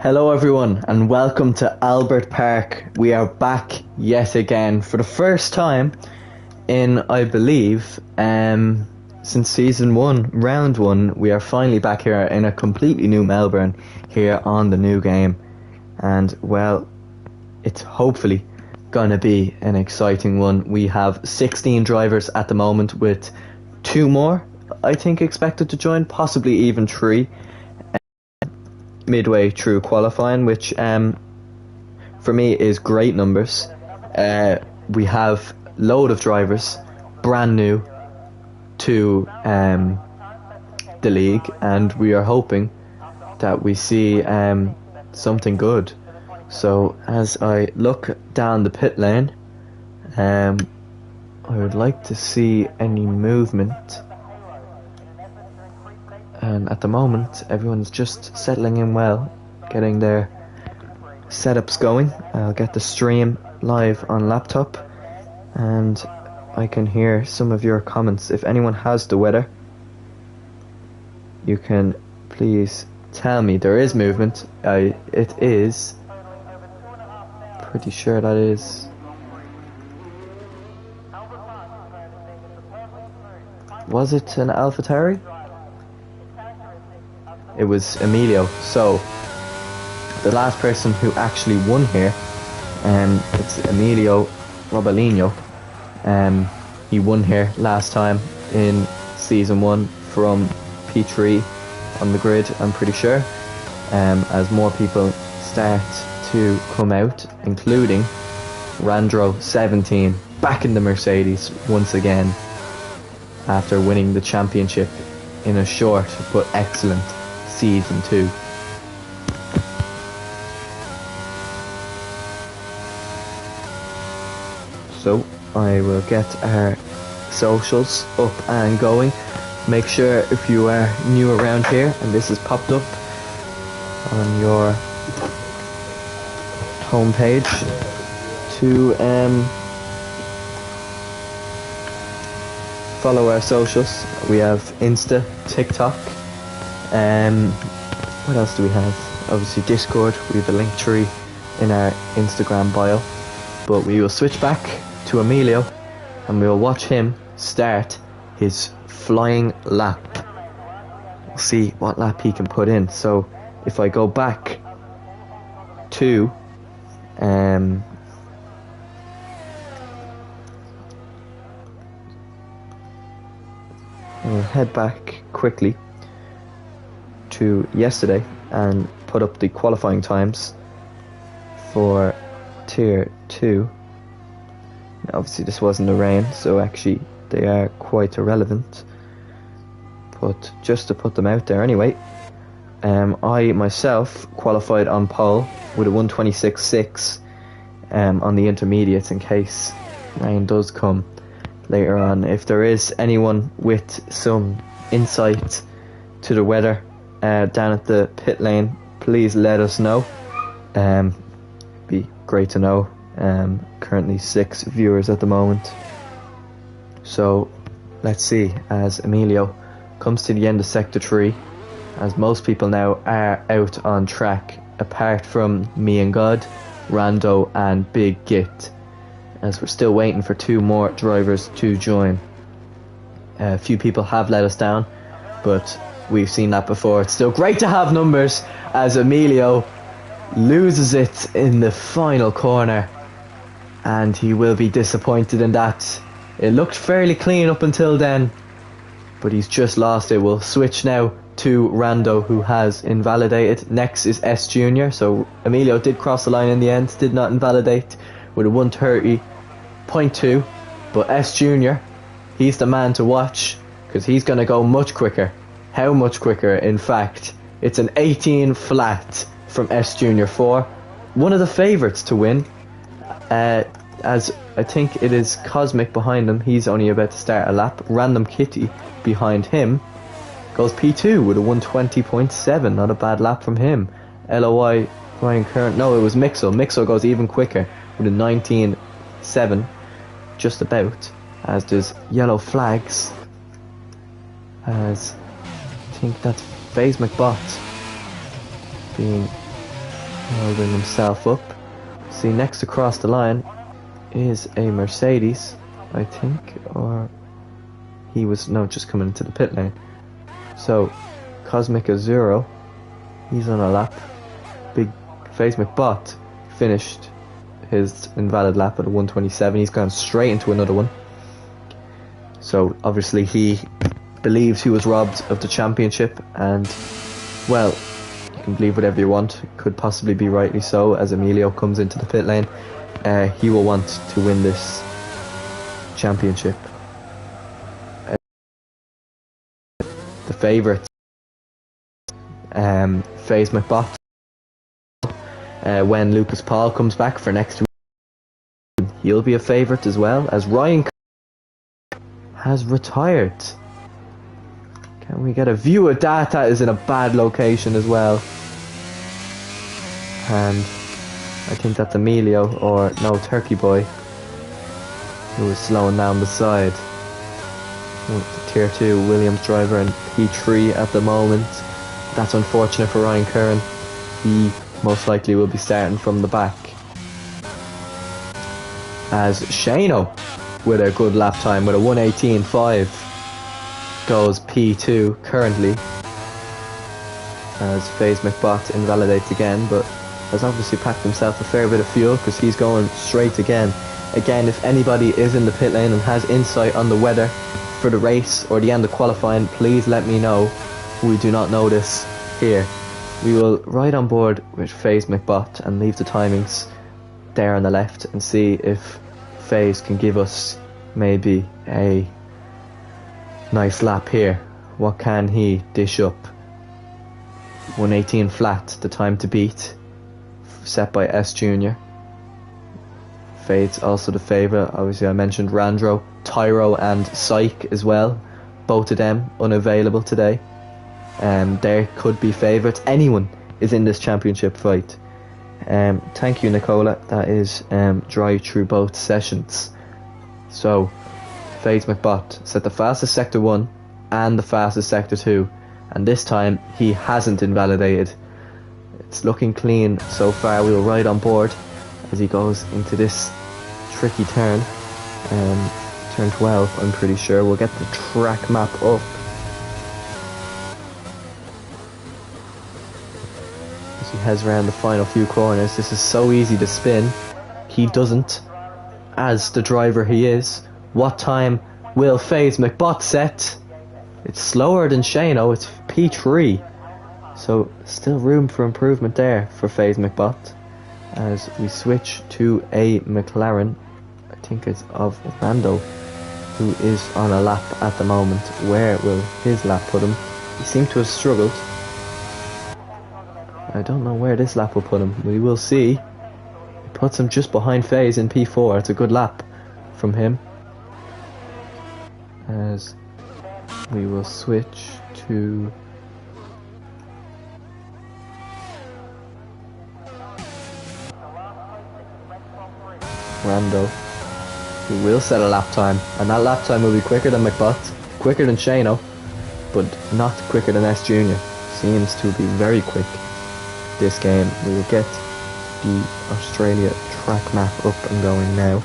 Hello everyone and welcome to Albert Park. We are back yet again for the first time in, I believe, since season 1, round 1. We are finally back here in a completely new Melbourne here on the new game. And well, it's hopefully gonna be an exciting one. We have 16 drivers at the moment with 2 more, I think, expected to join, possibly even 3. Midway through qualifying, which for me is great numbers. We have load of drivers brand new to the league, and we are hoping that we see something good. So as I look down the pit lane, I would like to see any movement. And at the moment, everyone's just settling in well, getting their setups going. I'll get the stream live on laptop, and I can hear some of your comments. If anyone has the weather, you can please tell me. There is movement. It is. Pretty sure that is. Was it an AlphaTauri? It was Emilio. So the last person who actually won here, it's Emilio Robalino. He won here last time in season 1 from P3 on the grid, I'm pretty sure. As more people start to come out, including Randro17 back in the Mercedes once again after winning the championship in a short but excellent season 2. So I will get our socials up and going. Make sure, if you are new around here and this has popped up on your homepage, to follow our socials. We have Insta, TikTok. What else do we have? Obviously Discord. We have a link tree in our Instagram bio. But we will switch back to Emilio and we'll watch him start his flying lap. We'll see what lap he can put in. So if I go back to we'll head back quickly to yesterday and put up the qualifying times for tier 2. Obviously this wasn't the rain, so actually they are quite irrelevant, but just to put them out there anyway. I myself qualified on pole with a 126.6 on the intermediates in case rain does come later on. If there is anyone with some insight to the weather down at the pit lane, please let us know. Be great to know. Currently 6 viewers at the moment. So let's see as Emilio comes to the end of sector 3, as most people now are out on track apart from me and God, Rando and Big Git, as we're still waiting for 2 more drivers to join. A few people have let us down, but we've seen that before. It's still great to have numbers, as Emilio loses it in the final corner, and he will be disappointed in that. It looked fairly clean up until then, but he's just lost it. We'll switch now to Rando, who has invalidated. Next is S Junior. So Emilio did cross the line in the end, did not invalidate with a 130.2, but S Junior, he's the man to watch, because he's going to go much quicker. How much quicker? In fact, it's an 18 flat from S Junior 4, one of the favourites to win, as I think it is Cosmic behind him. He's only about to start a lap. Random Kitty behind him goes P2 with a 120.7. Not a bad lap from him. LOI Ryan Current. No, it was Mixel. Mixel goes even quicker with a 19.7, just about. As does Yellow Flags. As I think that's FaZe McBot being holding himself up. See, next across the line is a Mercedes, I think, or he was, no, just coming into the pit lane. So, Cosmic Azuro, he's on a lap. Big Face McBot finished his invalid lap at a 127. He's gone straight into another one. So, obviously, he believes he was robbed of the championship, and, well, you can believe whatever you want. It could possibly be rightly so, as Emilio comes into the pit lane. He will want to win this championship. The favourite, FaZe McBot, when Lucas Paul comes back for next week, he'll be a favourite as well, as Ryan has retired. Can we get a view of that? That is in a bad location as well. And I think that's Emilio, or no, Turkey Boy, who is slowing down the side. The Tier 2 Williams driver and P3 at the moment. That's unfortunate for Ryan Curran. He most likely will be starting from the back. As Shano, with a good lap time, with a 1:18.5, goes P2 currently. As FaZe McBot invalidates again, but has obviously packed himself a fair bit of fuel because he's going straight again. Again, if anybody is in the pit lane and has insight on the weather for the race or the end of qualifying, please let me know. We do not know this here. We will ride on board with FaZe McBot and leave the timings there on the left and see if FaZe can give us maybe a nice lap here. What can he dish up? 1:18 flat, the time to beat, set by S Junior. FaZe's also the favourite. Obviously I mentioned Randro, Tyro and Psych as well. Both of them unavailable today. There could be favourites. Anyone is in this championship fight. Thank you, Nicola. That is dry through both sessions. So, FaZe McBot set the fastest Sector 1 and the fastest Sector 2. And this time, he hasn't invalidated. It's looking clean so far. We'll ride on board as he goes into this tricky turn. Turn 12, I'm pretty sure. We'll get the track map up. As he heads around the final few corners, this is so easy to spin. He doesn't, as the driver he is. What time will FaZe McBot set? It's slower than Shano, it's P3. So still room for improvement there for FaZe McBot. As we switch to a McLaren, I think it's of Rando, who is on a lap at the moment. Where will his lap put him? He seemed to have struggled. I don't know where this lap will put him. We will see. It puts him just behind FaZe in P4. It's a good lap from him. As we will switch to Rando, who will set a lap time, and that lap time will be quicker than McBot, quicker than Shano, but not quicker than S Junior. Seems to be very quick this game. We will get the Australia track map up and going now.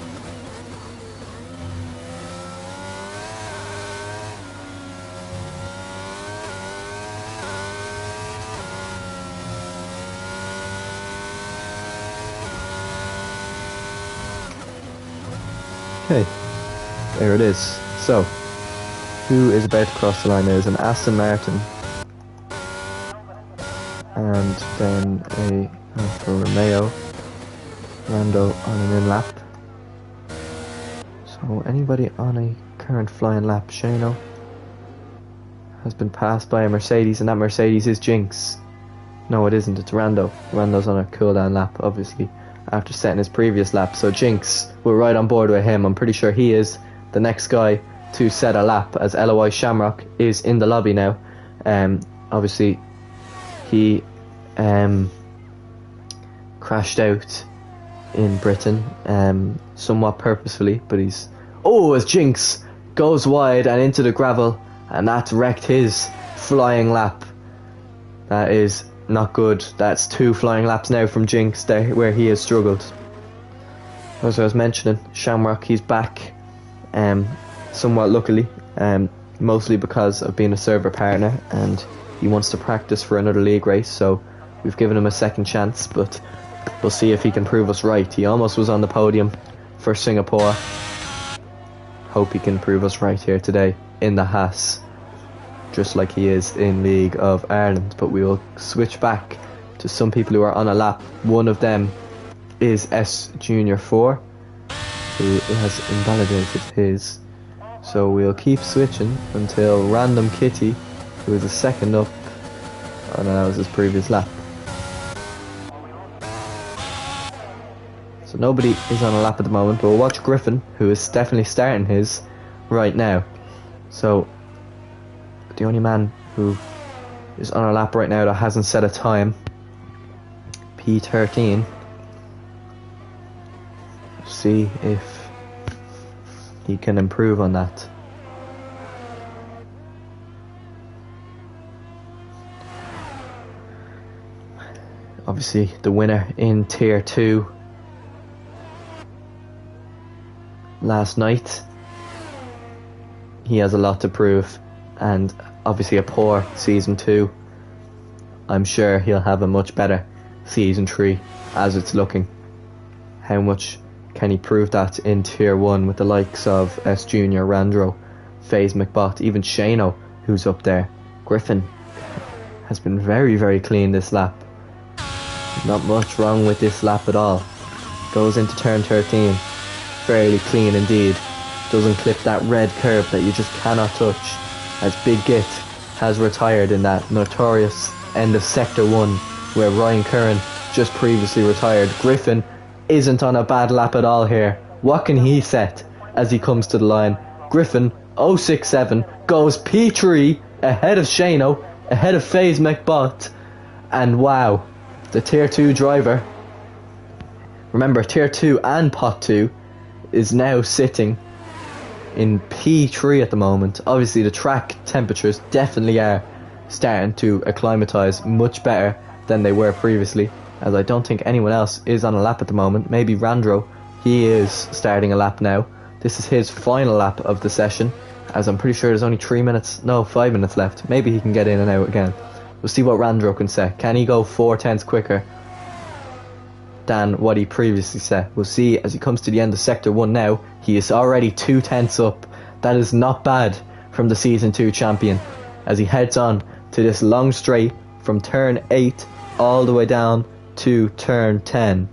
Okay, there it is. So, who is about to cross the line? There's an Aston Martin, and then a Alfa Romeo, Rando on an in lap. So anybody on a current flying lap? Shano has been passed by a Mercedes, and that Mercedes is Jinx. No, it isn't, it's Rando. Rando's on a cool down lap, obviously, after setting his previous lap. So Jinx, we're right on board with him. I'm pretty sure he is the next guy to set a lap, as LOI Shamrock is in the lobby now. Obviously he crashed out in Britain, somewhat purposefully, but he's... Oh, as Jinx goes wide and into the gravel, and that's wrecked his flying lap. That is not good. That's 2 flying laps now from Jinx there, where he has struggled. As I was mentioning, Shamrock, he's back, somewhat luckily, mostly because of being a server partner, and he wants to practice for another league race, so we've given him a second chance, but we'll see if he can prove us right. He almost was on the podium for Singapore. Hope he can prove us right here today in the Haas, just like he is in League of Ireland. But we will switch back to some people who are on a lap. One of them is S Junior 4, who has invalidated his. So we'll keep switching until Random Kitty, who is a second up. Oh no, that was his previous lap. So nobody is on a lap at the moment, but we'll watch Griffin, who is definitely starting his right now. So the only man who is on a lap right now that hasn't set a time, P13. See if he can improve on that. Obviously the winner in Tier 2 last night. He has a lot to prove, and obviously a poor Season 2. I'm sure he'll have a much better Season 3 as it's looking. How much can he prove that in Tier 1 with the likes of S Junior, Randro, FaZe McBot, even Shano, who's up there. Griffin has been very, very clean this lap. Not much wrong with this lap at all. Goes into turn 13. Fairly clean indeed. Doesn't clip that red curb that you just cannot touch, as Big Git has retired in that notorious end of Sector 1 where Ryan Curran just previously retired. Griffin isn't on a bad lap at all here. What can he set as he comes to the line? Griffin 067 goes P3 ahead of Shano, ahead of FaZe McBot, and wow, the Tier 2 driver, remember Tier 2 and Pot 2, is now sitting in P3 at the moment. Obviously the track temperatures definitely are starting to acclimatise much better than they were previously, as I don't think anyone else is on a lap at the moment. Maybe Randro, he is starting a lap now. This is his final lap of the session, as I'm pretty sure there's only 5 minutes left. Maybe he can get in and out again. We'll see what Randro can set. Can he go 4/10 quicker than what he previously set? We'll see as he comes to the end of Sector 1 now. He is already 2/10 up. That is not bad from the Season 2 champion, as he heads on to this long straight from turn 8 all the way down to turn 10.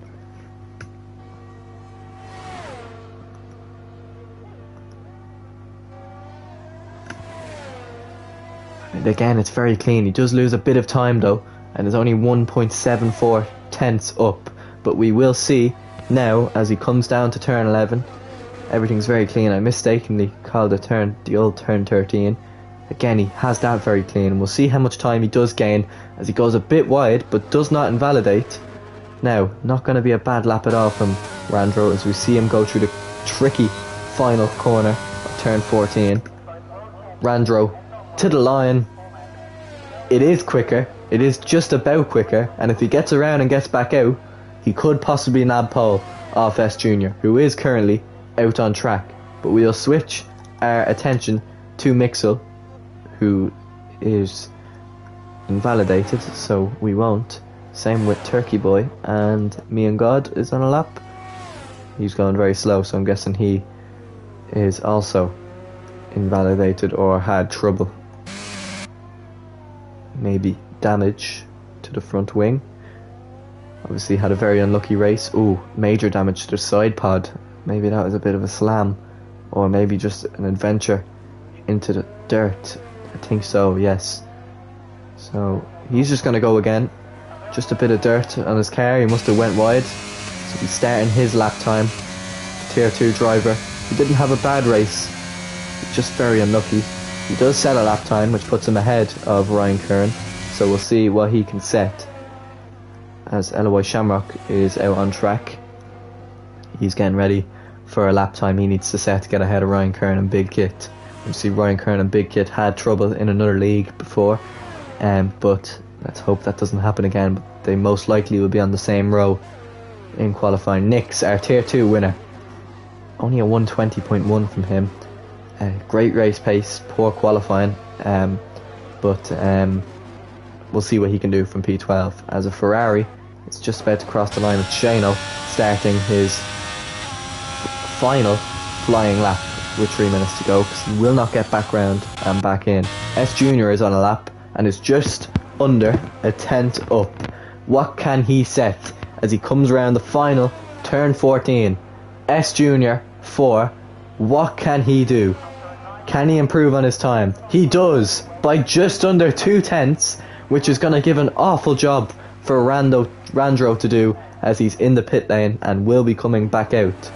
And again, it's very clean. He does lose a bit of time though, and is only 1.74 tenths up. But we will see now as he comes down to turn 11. Everything's very clean. I mistakenly called the old turn 13. Again, he has that very clean. We'll see how much time he does gain as he goes a bit wide, but does not invalidate. Now, not going to be a bad lap at all from Randro as we see him go through the tricky final corner of turn 14. Randro to the line. It is quicker. It is just about quicker. And if he gets around and gets back out, he could possibly nab pole off S Junior, who is currently out on track. But we'll switch our attention to Mixel, who is invalidated, so we won't. Same with Turkey Boy, and Me and God is on a lap. He's going very slow, so I'm guessing he is also invalidated or had trouble. Maybe damage to the front wing. Obviously had a very unlucky race. Ooh, major damage to the side pod. Maybe that was a bit of a slam, or maybe just an adventure into the dirt. I think so, yes. So he's just going to go again. Just a bit of dirt on his car. He must have went wide. So he's starting his lap time. Tier 2 driver. He didn't have a bad race. He's just very unlucky. He does set a lap time, which puts him ahead of Ryan Curran. So we'll see what he can set. As LOI Shamrock is out on track. He's getting ready for a lap time he needs to set to get ahead of Ryan Curran and Big Kit. You see Ryan Curran and Big Kit had trouble in another league before, but Let's hope that doesn't happen again, but they most likely will be on the same row in qualifying. Nix, our Tier 2 winner. Only a 120.1 from him. Great race pace, poor qualifying, but we'll see what he can do from P12. As a Ferrari, it's just about to cross the line with Shano starting his final flying lap with 3 minutes to go, because he will not get back round and back in. S Junior is on a lap and is just under a tenth up. What can he set as he comes around the final turn 14? S Junior 4. What can he do? Can he improve on his time? He does, by just under 2 tenths, which is going to give an awful job for Randro to do, as he's in the pit lane and will be coming back out.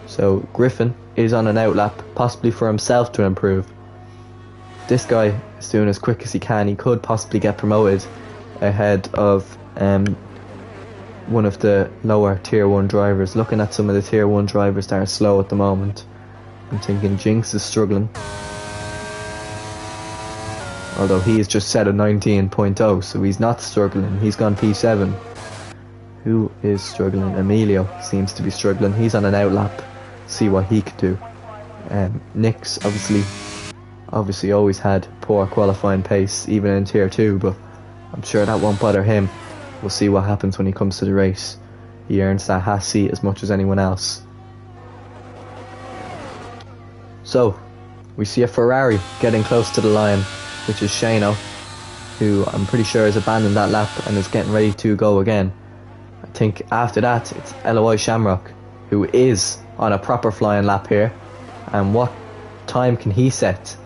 So Griffin is on an outlap, possibly for himself to improve. This guy is doing as quick as he can. He could possibly get promoted ahead of one of the lower tier 1 drivers. Looking at some of the tier 1 drivers that are slow at the moment, I'm thinking Jinx is struggling, although he has just set a 19.0, so he's not struggling. He's gone P7. Who is struggling? Emilio seems to be struggling. He's on an outlap. See what he could do. Nix obviously always had poor qualifying pace, even in tier 2, but I'm sure that won't bother him. We'll see what happens when he comes to the race. He earns that Haas seat as much as anyone else. So we see a Ferrari getting close to the line, which is Shano, who I'm pretty sure has abandoned that lap and is getting ready to go again. I think after that it's LOI Shamrock, who is on a proper flying lap here. And what time can he set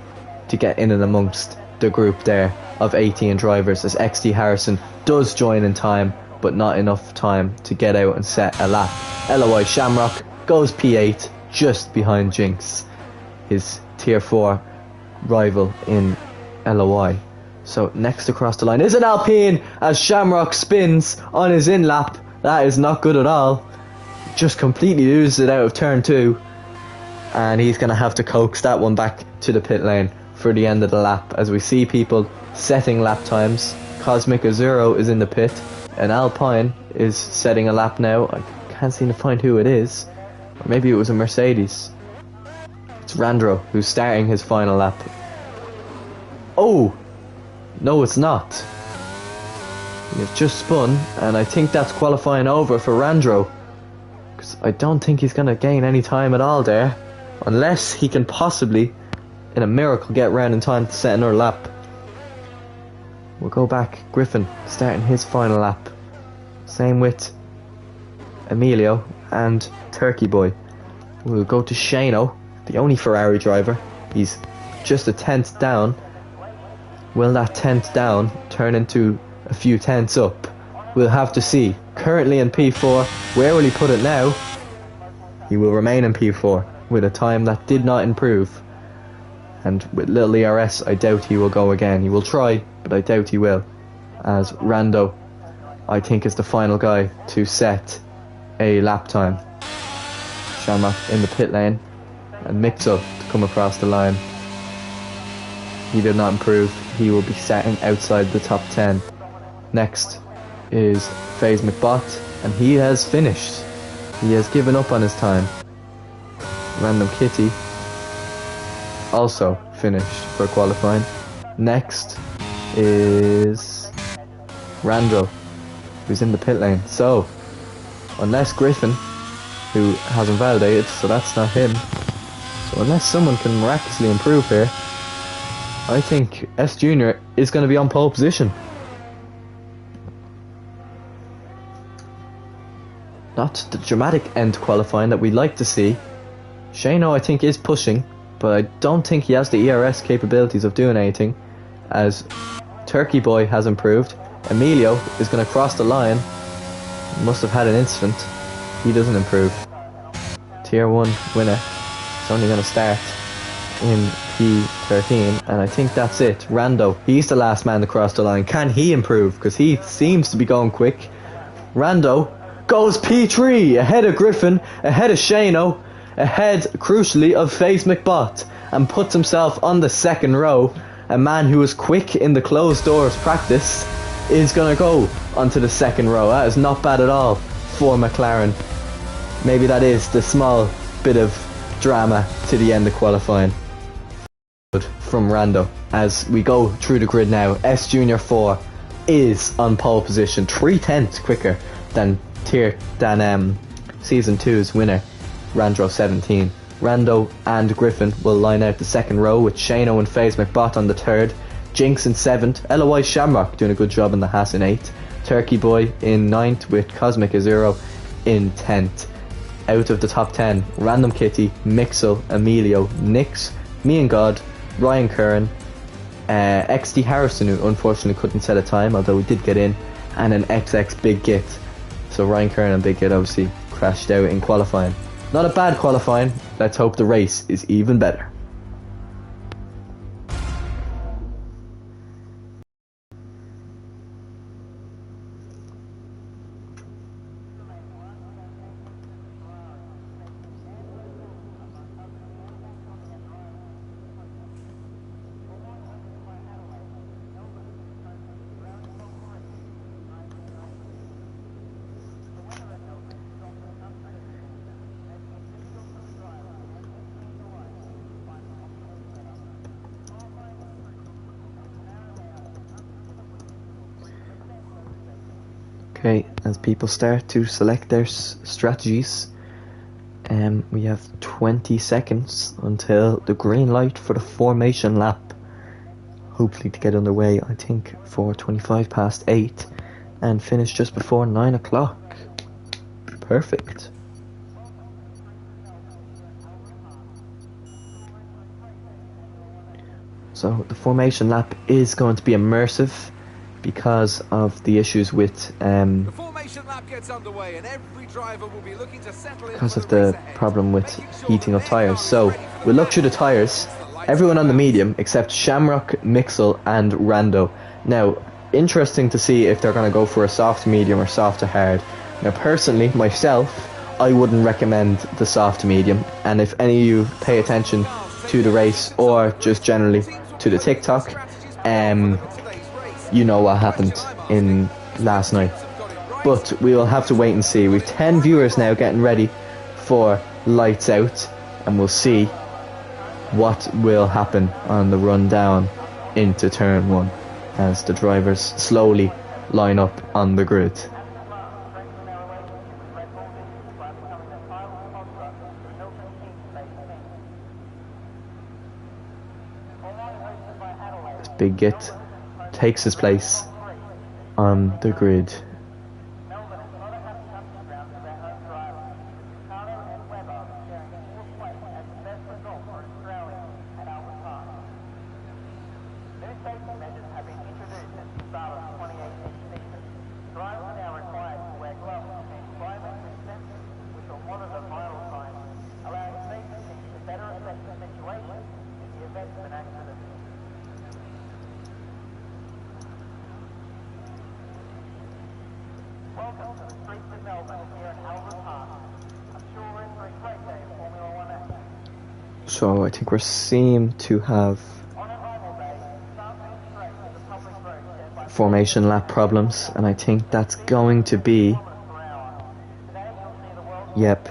to get in and amongst the group there of 18 drivers, as XD Harrison does join in time, but not enough time to get out and set a lap. LOI Shamrock goes P8, just behind Jinx, his tier 4 rival in LOI. So next across the line is an Alpine, as Shamrock spins on his in lap. That is not good at all. Just completely loses it out of turn 2, and he's going to have to coax that one back to the pit lane for the end of the lap, as we see people setting lap times. Cosmic Azuro is in the pit, and Alpine is setting a lap now. I can't seem to find who it is, or maybe it was a Mercedes. It's Randro who's starting his final lap. Oh no, it's not. He has just spun, and I think that's qualifying over for Randro, because I don't think he's going to gain any time at all there, unless he can possibly, in a miracle, get round in time to set another lap. We'll go back. Griffin starting his final lap. Same with Emilio and Turkey Boy. We'll go to Shano, the only Ferrari driver. He's just a tenth down. Will that tenth down turn into a few tenths up? We'll have to see. Currently in P4. Where will he put it now? He will remain in P4 with a time that did not improve. And with little ERS, I doubt he will go again. He will try, but I doubt he will, as Rando, I think, is the final guy to set a lap time. Shamrock in the pit lane, and Mixo to come across the line. He did not improve. He will be starting outside the top 10. Next is FaZe McBot, and he has finished. He has given up on his time. Random Kitty also finished for qualifying. Next is Randro, who's in the pit lane. So unless Griffin, who hasn't validated, so that's not him, so unless someone can miraculously improve here, I think S Junior is going to be on pole position. Not the dramatic end to qualifying that we'd like to see. Shano, I think, is pushing, but I don't think he has the ERS capabilities of doing anything, as Turkey Boy has improved. Emilio is going to cross the line. Must have had an incident. He doesn't improve. Tier 1 winner. It's only going to start in P13, and I think that's it. Rando, he's the last man to cross the line. Can he improve? Because he seems to be going quick. Rando goes P3, ahead of Griffin, ahead of Shano, ahead, crucially, of FaZe McBot, and puts himself on the second row. a man who was quick in the closed doors practice, is going to go onto the second row. That is not bad at all for McLaren. Maybe that is the small bit of drama to the end of qualifying. From Rando as we go through the grid now. S Junior 4 is on pole position, 3/10 quicker than Season 2's winner, Randro 17. Rando and Griffin will line out the second row with Shano and FaZe McBot on the third, Jinx in 7th, LOI Shamrock doing a good job in the Haas in 8th, Turkey Boy in 9th with Cosmic Azuro in 10th. Out of the top 10, Random Kitty, Mixel, Emilio, Nix, Me and God, Ryan Curran, XD Harrison, who unfortunately couldn't set a time, although he did get in, and an XX Big Git. So Ryan Curran and Big Git obviously crashed out in qualifying. Not a bad qualifying, let's hope the race is even better. Okay, as people start to select their strategies, we have 20 seconds until the green light for the formation lap. Hopefully to get underway, I think, for 25 past 8 and finish just before 9 o'clock. Perfect. So the formation lap is going to be immersive because of the issues with the formation lap gets underway and every driver will be looking to settle in because of the problem with heating up tyres. So we'll look through the tyres. Everyone on the medium except Shamrock, Mixel and Rando. Now, interesting to see if they're going to go for a soft medium or soft to hard. Now personally, myself, I wouldn't recommend the soft medium, and if any of you pay attention to the race or just generally to the TikTok, you know what happened in last night. But we will have to wait and see. We've 10 viewers now getting ready for lights out, and we'll see what will happen on the run down into turn 1 as the drivers slowly line up on the grid. Big Git takes his place on the grid. So I think we seem to have formation lap problems, and I think that's going to be, yep.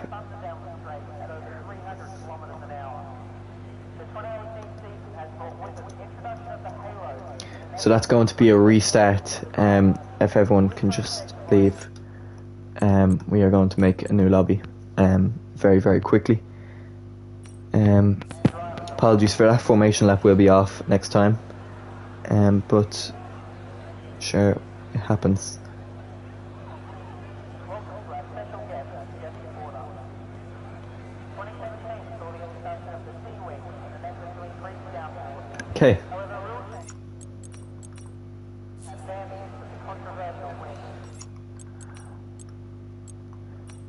So that's going to be a restart. If everyone can just leave, we are going to make a new lobby very, very quickly. Apologies for that, formation lap will be off next time, but sure, it happens. Okay.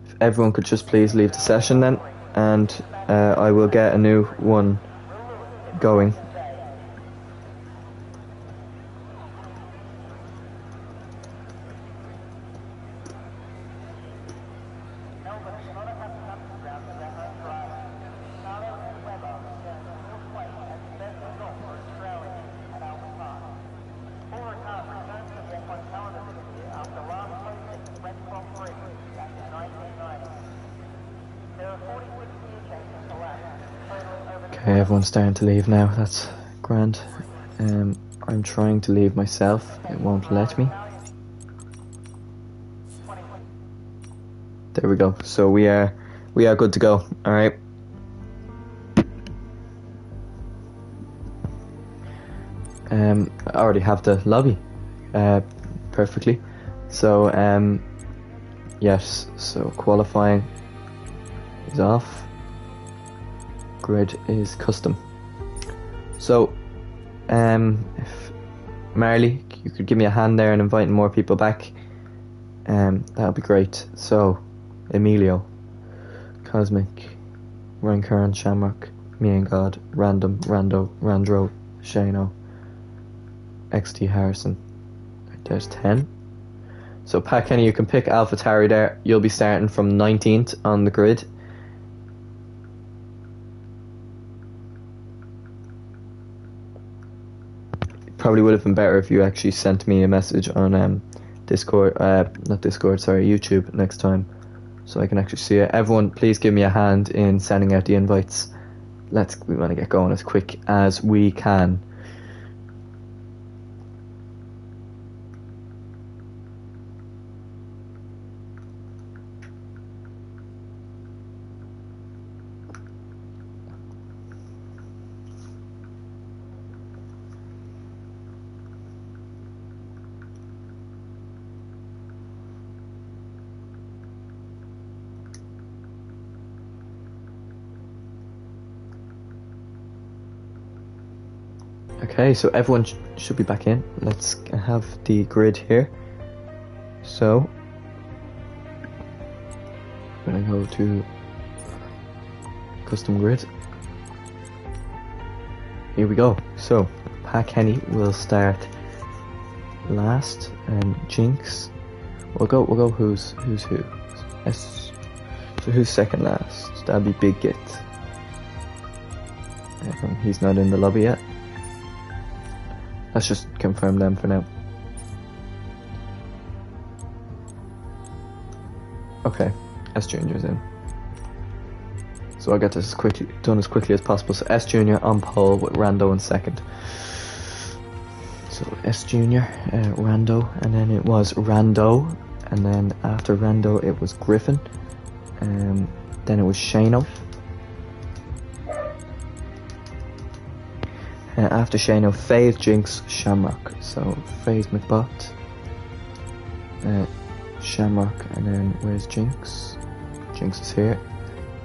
If everyone could just please leave the session then, and I will get a new one going. Okay, everyone's starting to leave now. That's grand. I'm trying to leave myself. It won't let me. There we go. So we are good to go. All right. I already have the lobby perfectly. So yes. So qualifying is off. Grid is custom. So if Marley, you could give me a hand there and inviting more people back, that would be great. So Emilio, Cosmic, Ryan Curran, Shamrock, Me and God, Random, Rando, Randro, Shano, XT Harrison. There's 10. So Pat Kenny, you can pick AlphaTauri there. You'll be starting from 19th on the grid. Probably would have been better if you actually sent me a message on Discord, not Discord, sorry, YouTube next time, so I can actually see it. Everyone, please give me a hand in sending out the invites. We want to get going as quick as we can. Okay, so everyone should be back in. Let's have the grid here. So I'm gonna go to custom grid. Here we go. So Pat Kenny will start last, and Jinx. We'll go. Who's who? So who's second last? That'd be Big Git. He's not in the lobby yet. Let's just confirm them for now. Okay, S Junior's in. So I'll get this done as quickly as possible. So S Junior on pole with Rando in second. So S Junior, Rando, and then it was Rando, and then after Rando it was Griffin, then it was Shano. After Shano, FaZe, Jinx, Shamrock. So FaZe, McBot, Shamrock, and then where's Jinx? Jinx is here,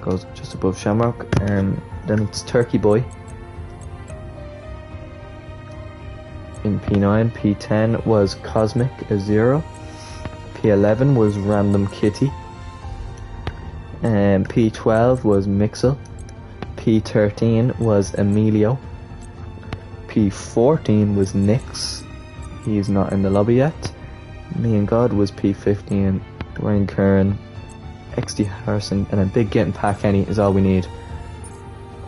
goes just above Shamrock. Then it's Turkey Boy in P9. P10 was Cosmic, a 0. P11 was Random Kitty. And P12 was Mixel. P13 was Emilio. P14 was Nix. He is not in the lobby yet. Me and God was P15. Ryan Curran, XD Harrison, and then Big Get and Pat Kenny is all we need.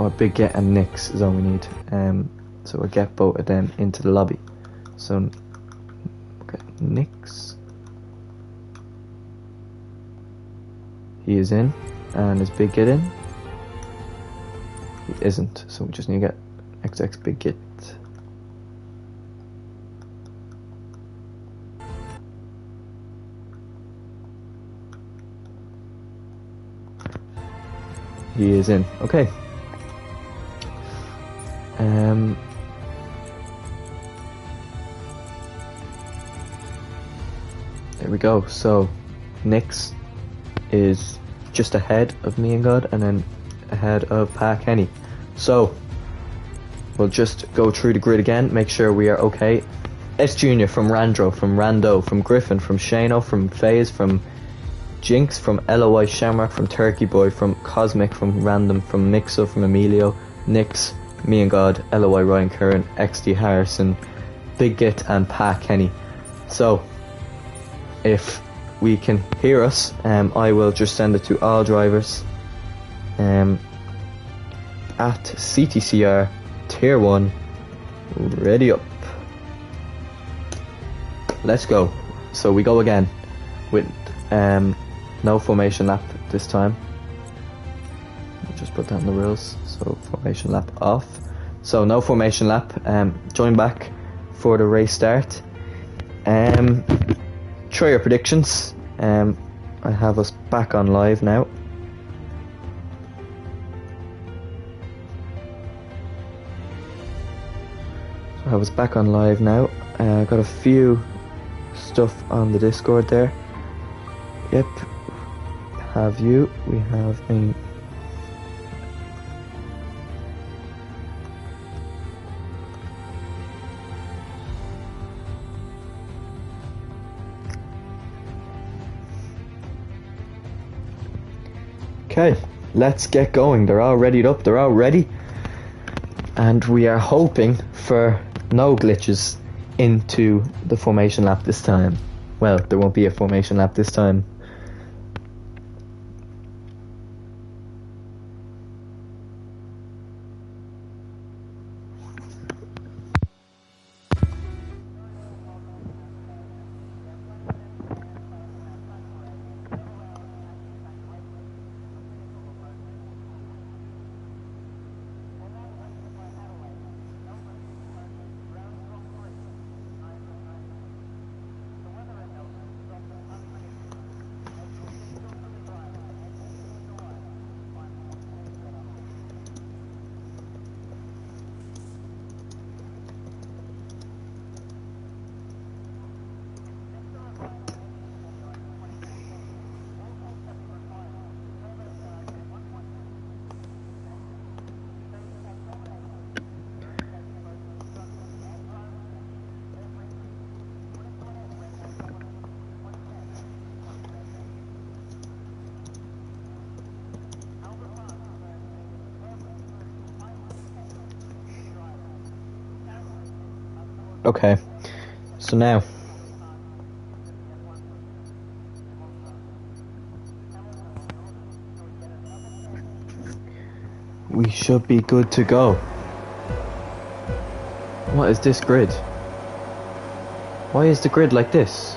Or Big Get and Nix is all we need. So we'll get both of them into the lobby. So okay, Nix. He is in. And is Big Get in? He isn't. So we just need to get XX Big Get. He is in. Okay. There we go. So Nix is just ahead of Me and God, and then ahead of Pat Kenny. So we'll just go through the grid again, make sure we are okay. S Junior from Randro, from Griffin, from Shano, from FaZe, from Jinx, from LOI Shamrock, from Turkey Boy, from Cosmic, from Random, from Mixo, from Emilio, Nix, Me and God, LOI Ryan Curran, XD Harrison, Big Git, and Pat Kenny. So if we can hear us, I will just send it to all drivers at CTCR Tier 1, ready up. Let's go. So we go again with no formation lap this time. just put down the rules. So formation lap off. So no formation lap. Join back for the race start. Try your predictions. I have us back on live now. So I have us back on live now. Got a few stuff on the Discord there. Yep. Have you? We have me. Okay, let's get going. They're all readied up, they're all ready. And we are hoping for no glitches into the formation lap this time. Well, there won't be a formation lap this time. Okay, so now we should be good to go. What is this grid? Why is the grid like this?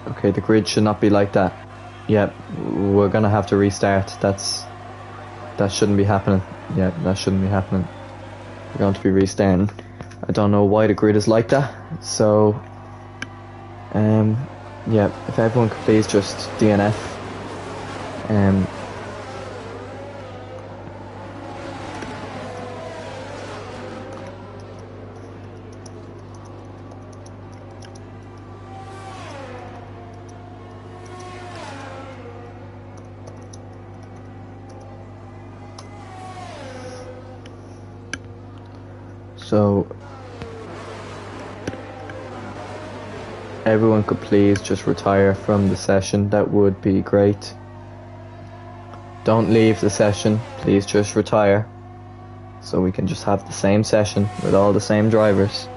Okay, the grid should not be like that. Yep, we're gonna have to restart. That shouldn't be happening. Yeah, that shouldn't be happening. We're going to be restarting. I don't know why the grid is like that. So, yeah, if everyone could please just DNF. So everyone could please just retire from the session, that would be great. Don't leave the session, please just retire, so we can just have the same session with all the same drivers.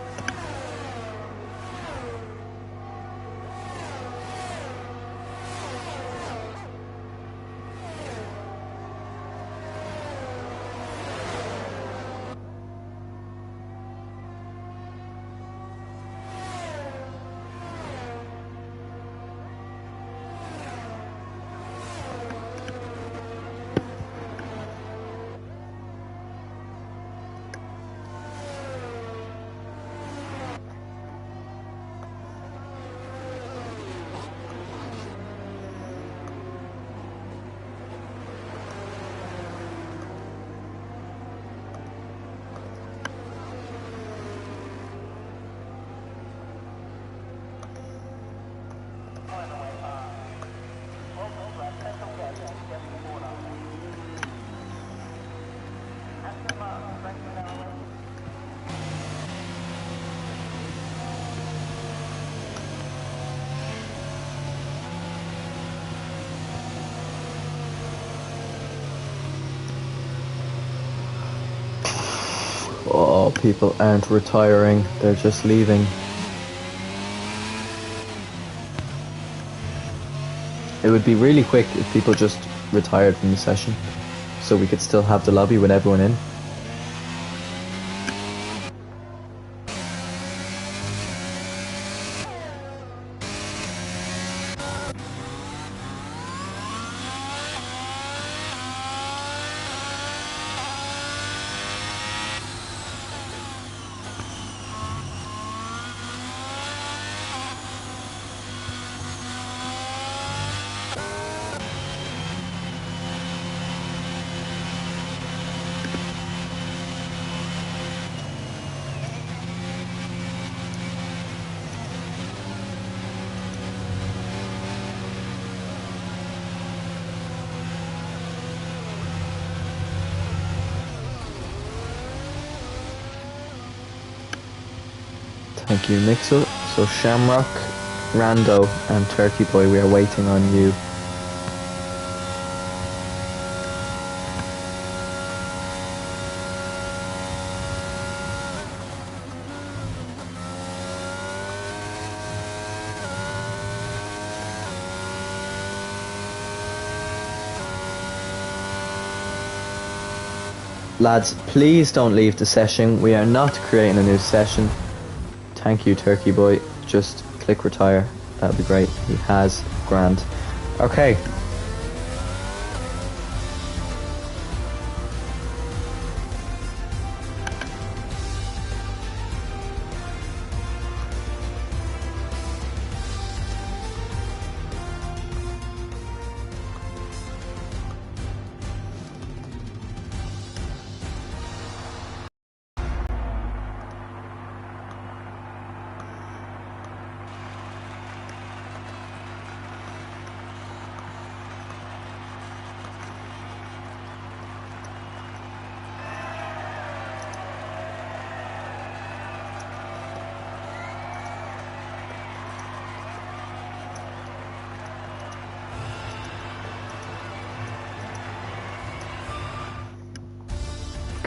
Oh, people aren't retiring, they're just leaving. It would be really quick if people just retired from the session, so we could still have the lobby with everyone in. Thank you, Mixel. So Shamrock, Rando and Turkey Boy, we are waiting on you. Lads, please don't leave the session. We are not creating a new session. Thank you, Turkey Boy. Just click retire. That'd be great. He has grand. Okay.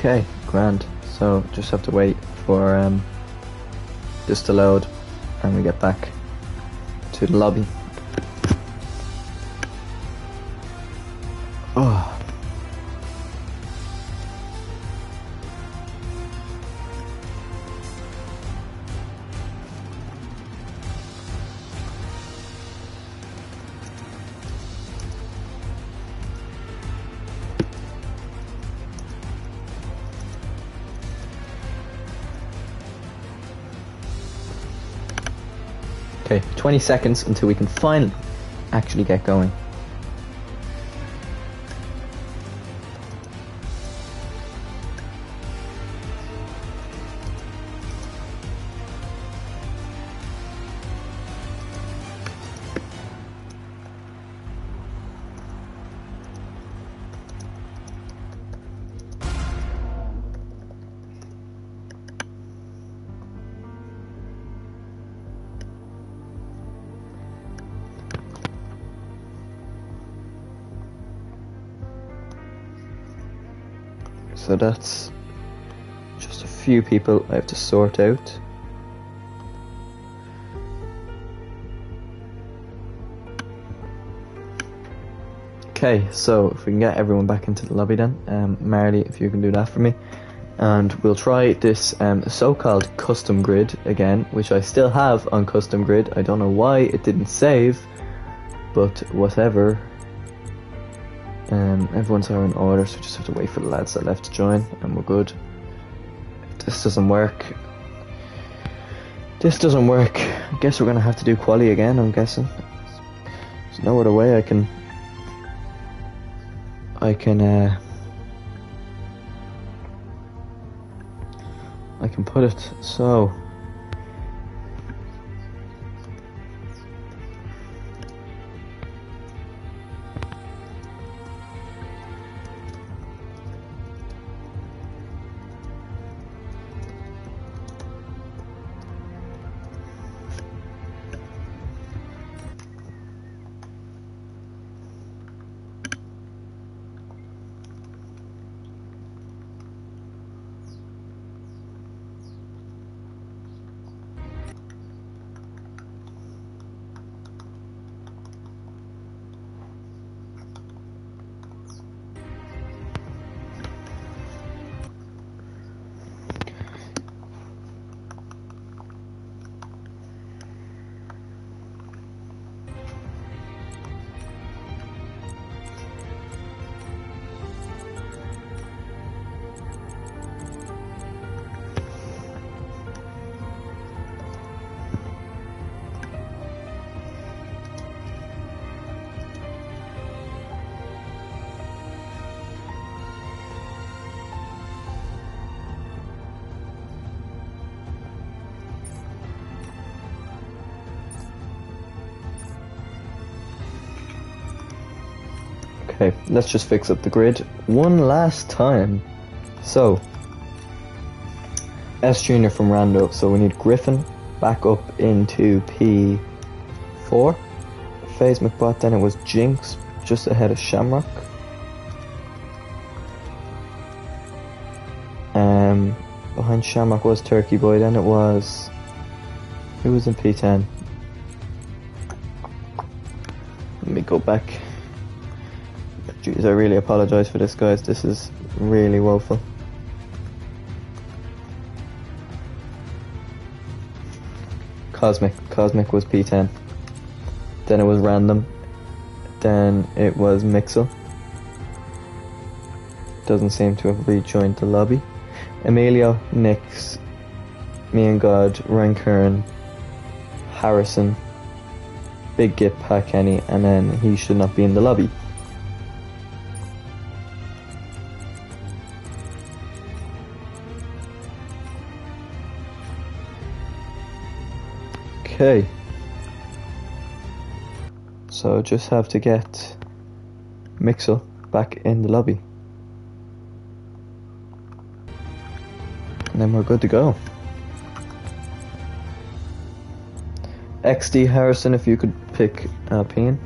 Okay, grand. So just have to wait for this to load and we get back to the lobby. Oh. Okay, 20 seconds until we can finally actually get going. So that's just a few people I have to sort out. Okay, so if we can get everyone back into the lobby then, Marley, if you can do that for me. And we'll try this so-called custom grid again, which I still have on custom grid. I don't know why it didn't save, but whatever. Everyone's are in order, so we just have to wait for the lads that left to join, and we're good. If this doesn't work, I guess we're gonna have to do quali again, I'm guessing. There's no other way I can put it. So okay, let's just fix up the grid one last time. So S Junior from Rando, so we need Griffin, back up into P4. FaZe McBot, then it was Jinx, just ahead of Shamrock. Behind Shamrock was Turkey Boy, then it was... Who was in P10? Let me go back. Jeez, I really apologise for this, guys. This is really woeful. Cosmic was P10. Then it was Random. Then it was Mixel. Doesn't seem to have rejoined the lobby. Emilio, Nix, Me and God, Ryan Curran, Harrison, Big Gip, Pat Kenny, and then he should not be in the lobby. Okay. So just have to get Mixel back in the lobby. And then we're good to go. XD Harrison, if you could pick Alpine.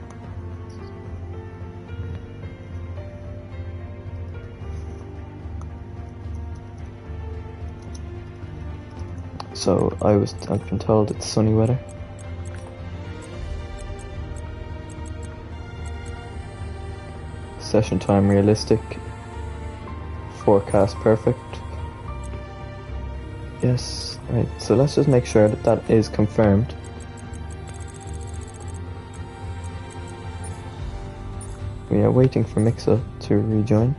So I've been told it's sunny weather. Session time realistic. Forecast perfect. Yes, right, so let's just make sure that that is confirmed. We are waiting for Mixer to rejoin.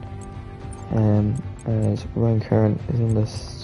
As Ryan Curran is in this.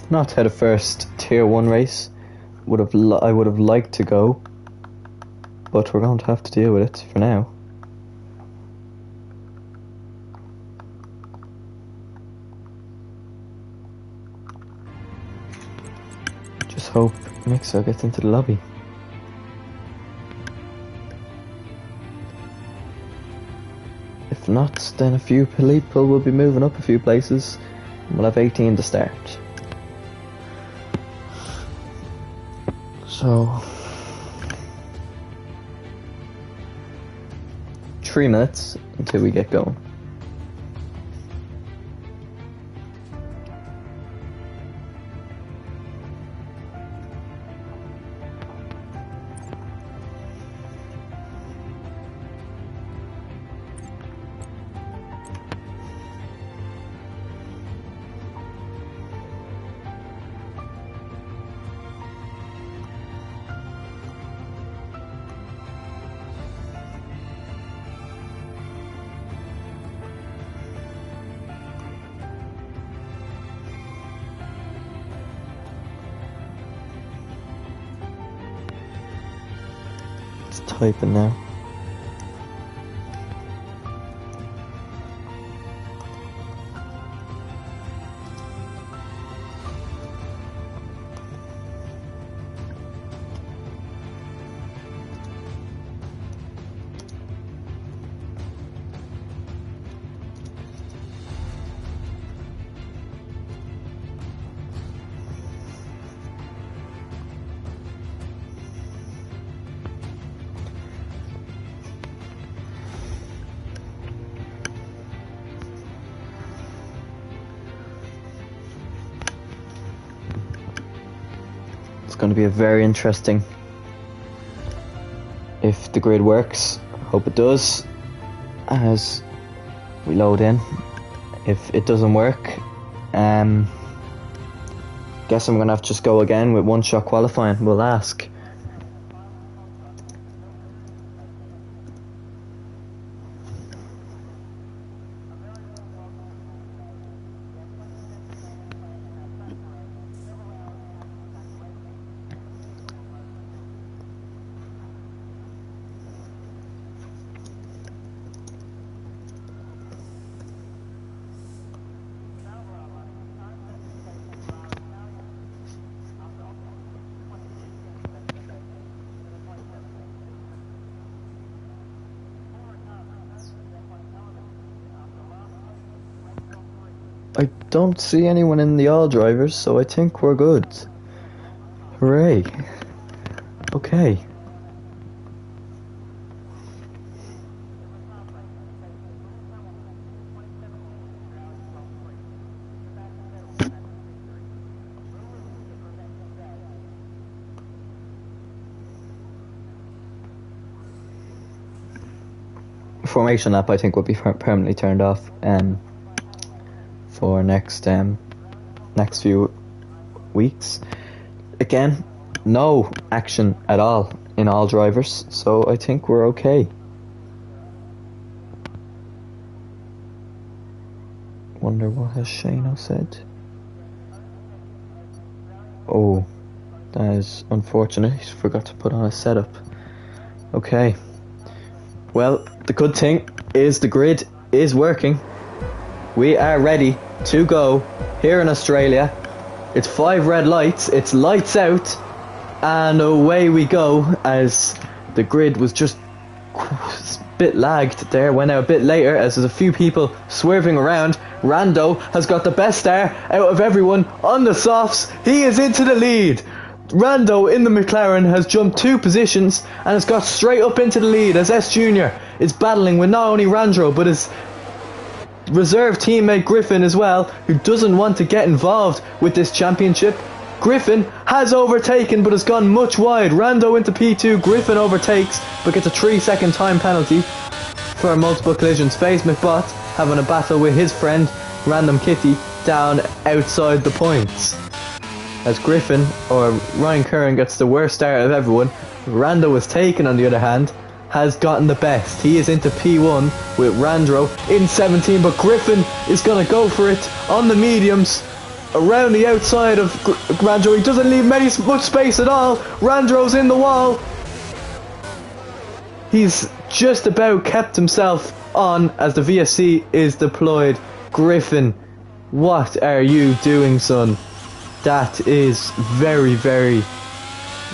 Not had a first tier 1 race. I would have liked to go, but we're going to have to deal with it for now. Just hope Mixer gets into the lobby. If not, then a few people will be moving up a few places, and we'll have 18 to start. So, 3 minutes until we get going. Typing now. going to be a very interesting. If the grid works, hope it does, as we load in. If it doesn't work, guess I'm going to have to just go again with one-shot qualifying. We'll ask. I don't see anyone in the all drivers, so I think we're good. Hooray. Okay. Formation app I think will be permanently turned off for next few weeks. Again, no action at all in all drivers, so I think we're okay. Wonder what has Shano said. Oh, that is unfortunate. He forgot to put on a setup. Okay. Well, the good thing is the grid is working. We are ready to go here in Australia. It's 5 red lights, it's lights out, and away we go, as the grid was just a bit lagged there, went out a bit later as there's a few people swerving around. Rando has got the best start out of everyone on the softs. He is into the lead. Rando in the McLaren has jumped 2 positions and has got straight up into the lead as S Junior is battling with not only Randro but his reserve teammate Griffin as well, who doesn't want to get involved with this championship. Griffin has overtaken but has gone much wide. Rando into P2, Griffin overtakes but gets a 3-second time penalty for multiple collisions. FaZe McBot having a battle with his friend Random Kitty down outside the points. As Griffin, or Ryan Curran, gets the worst start of everyone. Rando was taken, on the other hand, has gotten the best. He is into P1 with Randro in 17, but Griffin is going to go for it on the mediums around the outside of Randro. He doesn't leave much space at all. Randro's in the wall. He's just about kept himself on as the VSC is deployed. Griffin, what are you doing, son? That is very, very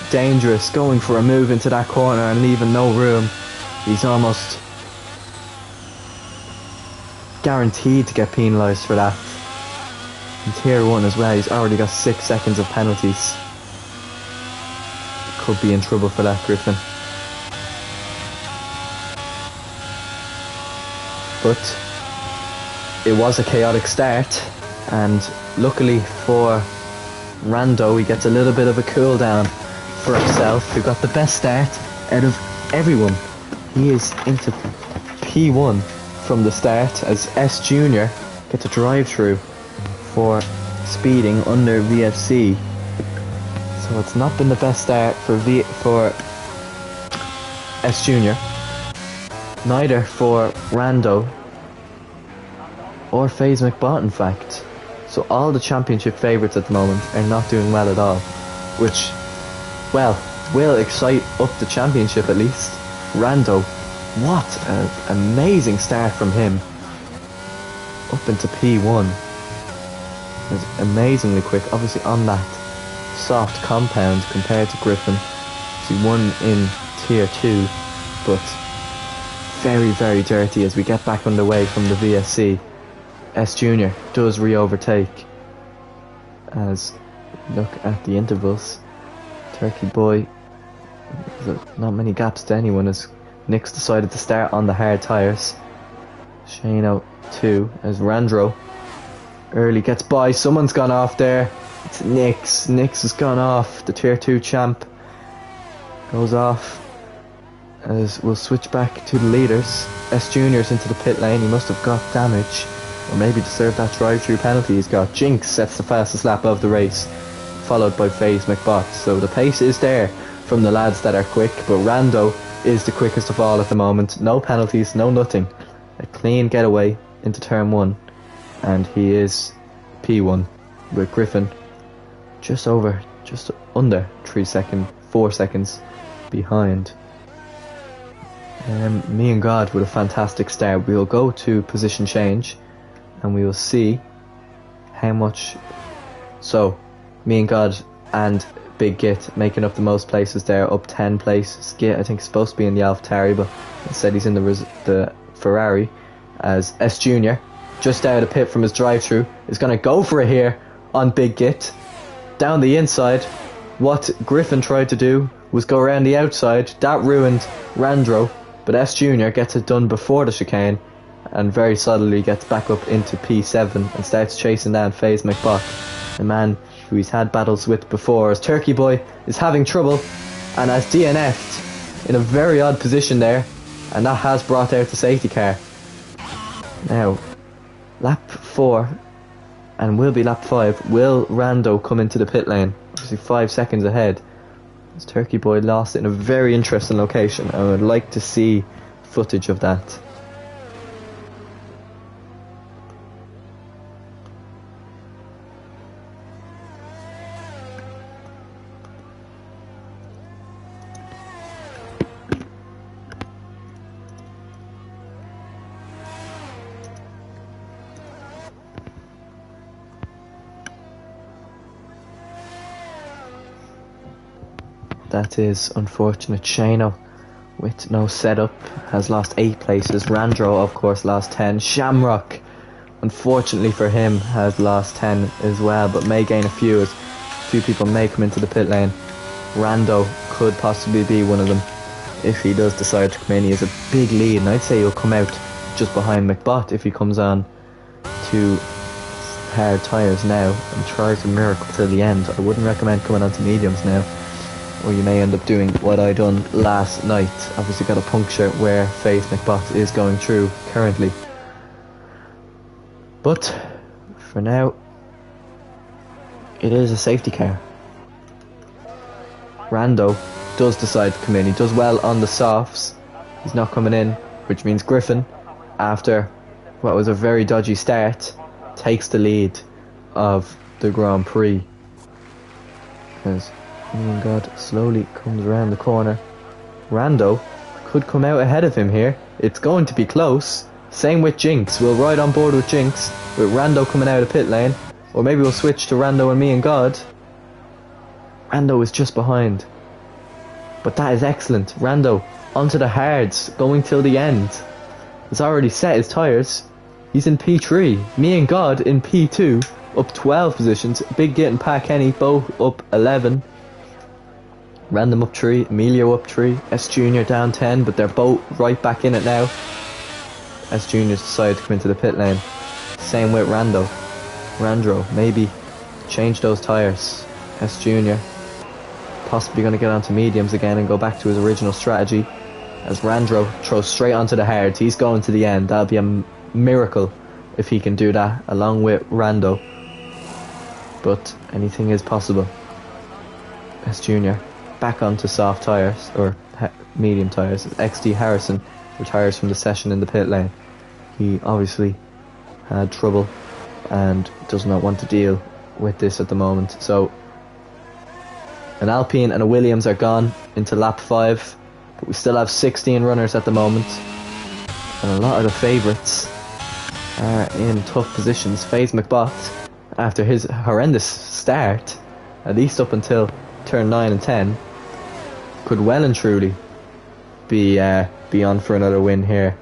dangerous, going for a move into that corner and leaving no room. He's almost guaranteed to get penalised for that. In tier 1 as well, he's already got 6 seconds of penalties. Could be in trouble for that, Griffin. But it was a chaotic start, and luckily for Rando, he gets a little bit of a cool down for himself, who got the best start out of everyone. He is into P1 from the start as S Junior gets a drive through for speeding under VFC. So it's not been the best start for S Junior, neither for Rando or FaZe McBot, in fact. So all the championship favourites at the moment are not doing well at all, which, well, will excite up the championship at least. Rando, what an amazing start from him. Up into P1. It's amazingly quick, obviously on that soft compound compared to Griffin. He won in tier 2, but very, very dirty as we get back underway from the VSC. S Junior does re-overtake as look at the intervals. Turkey Boy, not many gaps to anyone as Nick's decided to start on the hard tyres. Shano 2 as Randro early gets by. Someone's gone off there. It's Nix. Nix has gone off. The Tier 2 champ goes off. As we'll switch back to the leaders. S Junior's into the pit lane. He must have got damage, or maybe deserved that drive-through penalty he's got. Jinx sets the fastest lap of the race, followed by FaZe McBot. So the pace is there from the lads that are quick, but Rando is the quickest of all at the moment. No penalties, no nothing. A clean getaway into turn 1, and he is P1 with Griffin just under 4 seconds behind. Me and God with a fantastic start. We'll go to position change and we will see how much. So me and God and Big Git making up the most places there, up 10 places. Git I think is supposed to be in the AlphaTauri, but instead he's in the Ferrari. As S Junior just out of the pit from his drive-through is going to go for it here on Big Git down the inside. What Griffin tried to do was go around the outside. That ruined Randro, but S Junior gets it done before the chicane and very solidly gets back up into P7 and starts chasing down FaZe McBot, a man who he's had battles with before, as Turkey Boy is having trouble and has DNF'd in a very odd position there, and that has brought out the safety car. Now, lap 4 and will be lap 5. Will Rando come into the pit lane? Obviously 5 seconds ahead. As Turkey Boy lost it in a very interesting location. I would like to see footage of that. That is unfortunate. Shano, with no setup, has lost 8 places. Randro, of course, lost 10. Shamrock, unfortunately for him, has lost 10 as well, but may gain a few, as a few people may come into the pit lane. Rando could possibly be one of them if he does decide to come in. He has a big lead, and I'd say he'll come out just behind McBot if he comes on to hard tyres now and tries a miracle till the end. I wouldn't recommend coming onto mediums now, or you may end up doing what I done last night. Obviously got a puncture where FaZe McBot is going through currently. But for now, it is a safety car. Rando does decide to come in. He does well on the softs. He's not coming in, which means Griffin, after what was a very dodgy start, takes the lead of the Grand Prix. As God slowly comes around the corner. Rando could come out ahead of him here. It's going to be close. Same with Jinx. We'll ride on board with Jinx, with Rando coming out of pit lane. Or maybe we'll switch to Rando and me and God. Rando is just behind. But that is excellent. Rando onto the hards, going till the end. He's already set his tyres. He's in P3. Me and God in P2, up 12 positions. Big Git and Pat Kenny both up 11. Random up 3, Emilio up 3, S Junior down 10, but they're both right back in it now. S Junior's decided to come into the pit lane. Same with Rando. Randro, maybe change those tyres. S Junior possibly going to get onto mediums again and go back to his original strategy, as Randro throws straight onto the hards. He's going to the end. That'll be a miracle if he can do that along with Rando, but anything is possible. S Junior back onto soft tyres, or medium tyres. XD Harrison retires from the session in the pit lane. He obviously had trouble and does not want to deal with this at the moment. So an Alpine and a Williams are gone into lap 5, but we still have 16 runners at the moment, and a lot of the favourites are in tough positions. FaZe McBot, after his horrendous start, at least up until turn 9 and 10, could well and truly be on for another win here.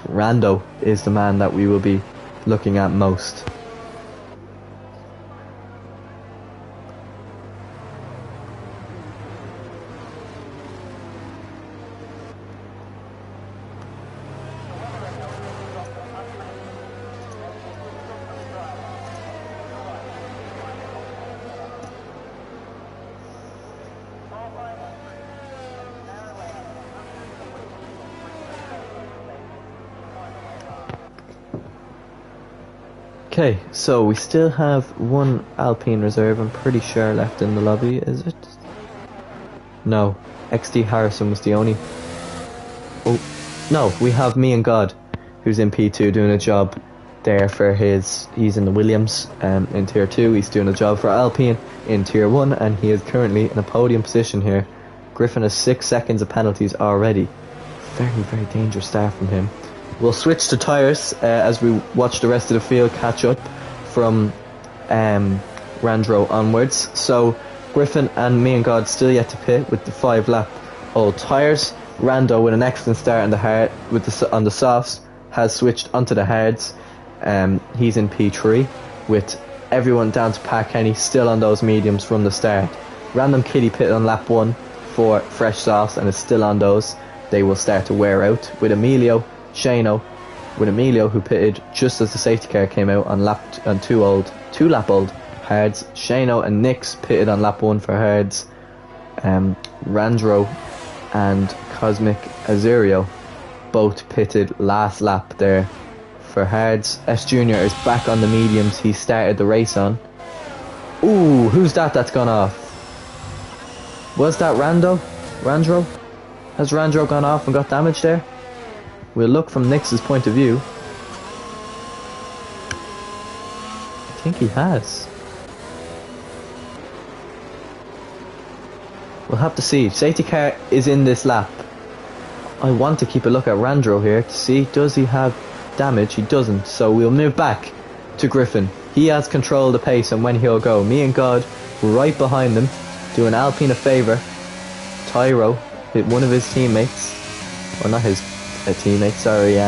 Rando is the man that we will be looking at most. Okay, so we still have one Alpine reserve, I'm pretty sure, left in the lobby, is it? No, XD Harrison was the only... Oh, no, we have Me and God, who's in P2 doing a job there for his... He's in the Williams in Tier 2, he's doing a job for Alpine in Tier 1, and he is currently in a podium position here. Griffin has 6 seconds of penalties already. Very, very dangerous start from him. We'll switch to tyres as we watch the rest of the field catch up from Randro onwards. So Griffin and Me and God still yet to pit with the 5 lap old tyres. Rando with an excellent start on the hard on the softs has switched onto the hards. He's in P3 with everyone down to Pat Kenny still on those mediums from the start. Random Kitty pitted on lap 1 for fresh softs and is still on those. They will start to wear out with Emilio who pitted just as the safety car came out on 2 lap old hards. Shano and Nix pitted on lap 1 for hards. Randro and Cosmic Azurio both pitted last lap there for hards. S Junior is back on the mediums he started the race on. Ooh, who's that's gone off? Was that Randro? Has Randro gone off and got damage there? We'll look from Nix's point of view. I think he has. We'll have to see. Safety car is in this lap. I want to keep a look at Randro here to see, does he have damage? He doesn't, so we'll move back to Griffin. He has control of the pace and when he'll go. Me and God right behind them, doing Alpine a favour. Tyro hit one of his teammates, or not his teammate, sorry,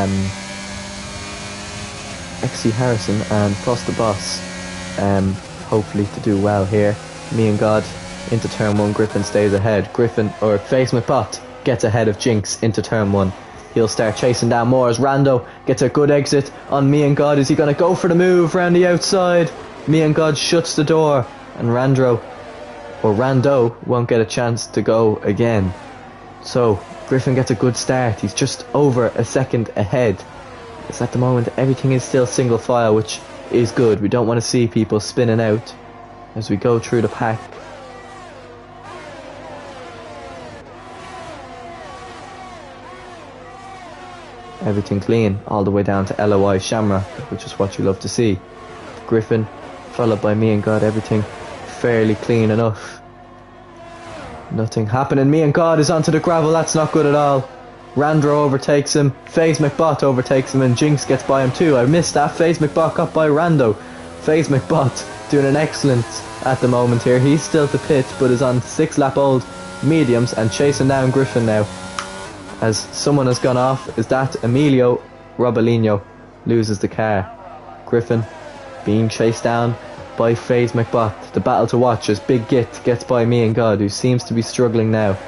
XC Harrison, and plus the boss, hopefully to do well here. Me and God into turn 1, Griffin stays ahead. Griffin, or Face McBot, gets ahead of Jinx into turn 1. He'll start chasing down more as Rando gets a good exit on Me and God. Is he going to go for the move round the outside? Me and God shuts the door, and Rando won't get a chance to go again. So Griffin gets a good start. He's just over a second ahead. It's at the moment everything is still single file, which is good. We don't want to see people spinning out as we go through the pack. Everything clean all the way down to LOI Shamrock, which is what you love to see. Griffin followed by Me and God, everything fairly clean enough. Nothing happening. Me and God is onto the gravel. That's not good at all. Randro overtakes him. FaZe McBot overtakes him, and Jinx gets by him too. I missed that. FaZe McBot got by Rando. FaZe McBot doing an excellent at the moment here. He's still to pit, but is on 6 lap old mediums and chasing down Griffin now. As someone has gone off, is that Emilio Robalino loses the car. Griffin being chased down by FaZe McBot. The battle to watch as Big Git gets by Me and God, who seems to be struggling now.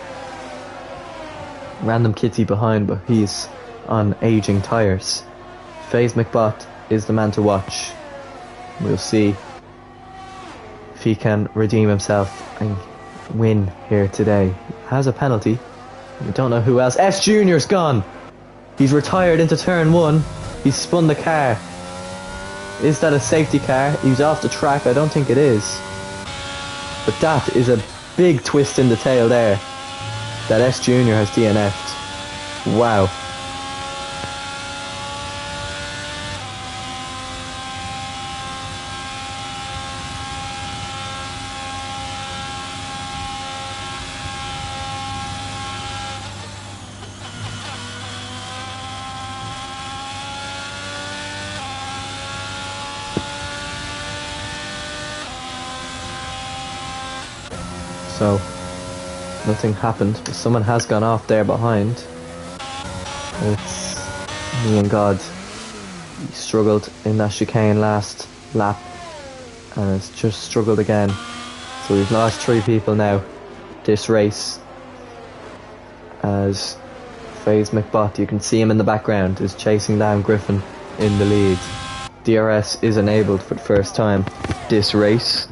Random Kitty behind, but he's on aging tyres. FaZe McBot is the man to watch. We'll see if he can redeem himself and win here today. Has a penalty. We don't know who else. S Junior's gone. He's retired into turn 1. He's spun the car. Is that a safety car? He's off the track. I don't think it is. But that is a big twist in the tail there. That S Junior has DNF'd. Wow. So, nothing happened, but someone has gone off there behind. It's Me and God. He struggled in that chicane last lap and has just struggled again. So we've lost 3 people now this race. As FaZe McBot, you can see him in the background, is chasing down Griffin in the lead. DRS is enabled for the first time this race.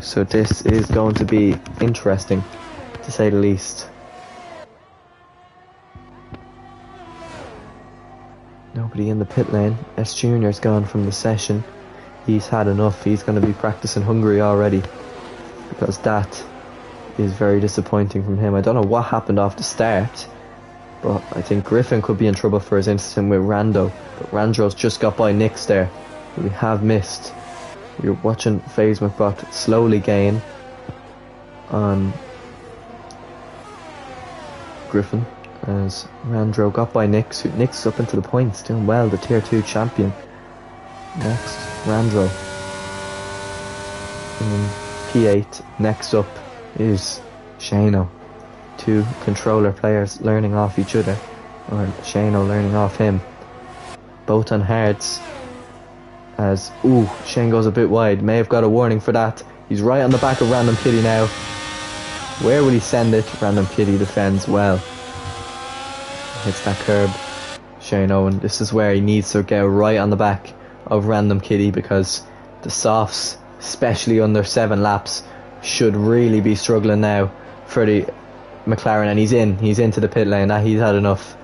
So this is going to be interesting, to say the least. Nobody in the pit lane. S Junior's gone from the session. he's had enough. He's going to be practicing Hungary already, because that is very disappointing from him. I don't know what happened off the start, but I think Griffin could be in trouble for his incident with Rando. But Randro's just got by Nix there. We have missed. You're watching FaZe McBot slowly gain on Griffin as Randro got by Nix. Nix up into the points, doing well, the tier 2 champion. Next, Randro in P8. Next up is Shano. Two controller players learning off each other, or Shano learning off him. Both on hards. As, Shane goes a bit wide. May have got a warning for that. He's right on the back of Random Kitty now. Where will he send it? Random Kitty defends well. Hits that curb. Shane Owen. This is where he needs to get right on the back of Random Kitty, because the softs, especially under 7 laps, should really be struggling now for the McLaren, and he's into the pit lane. He's had enough,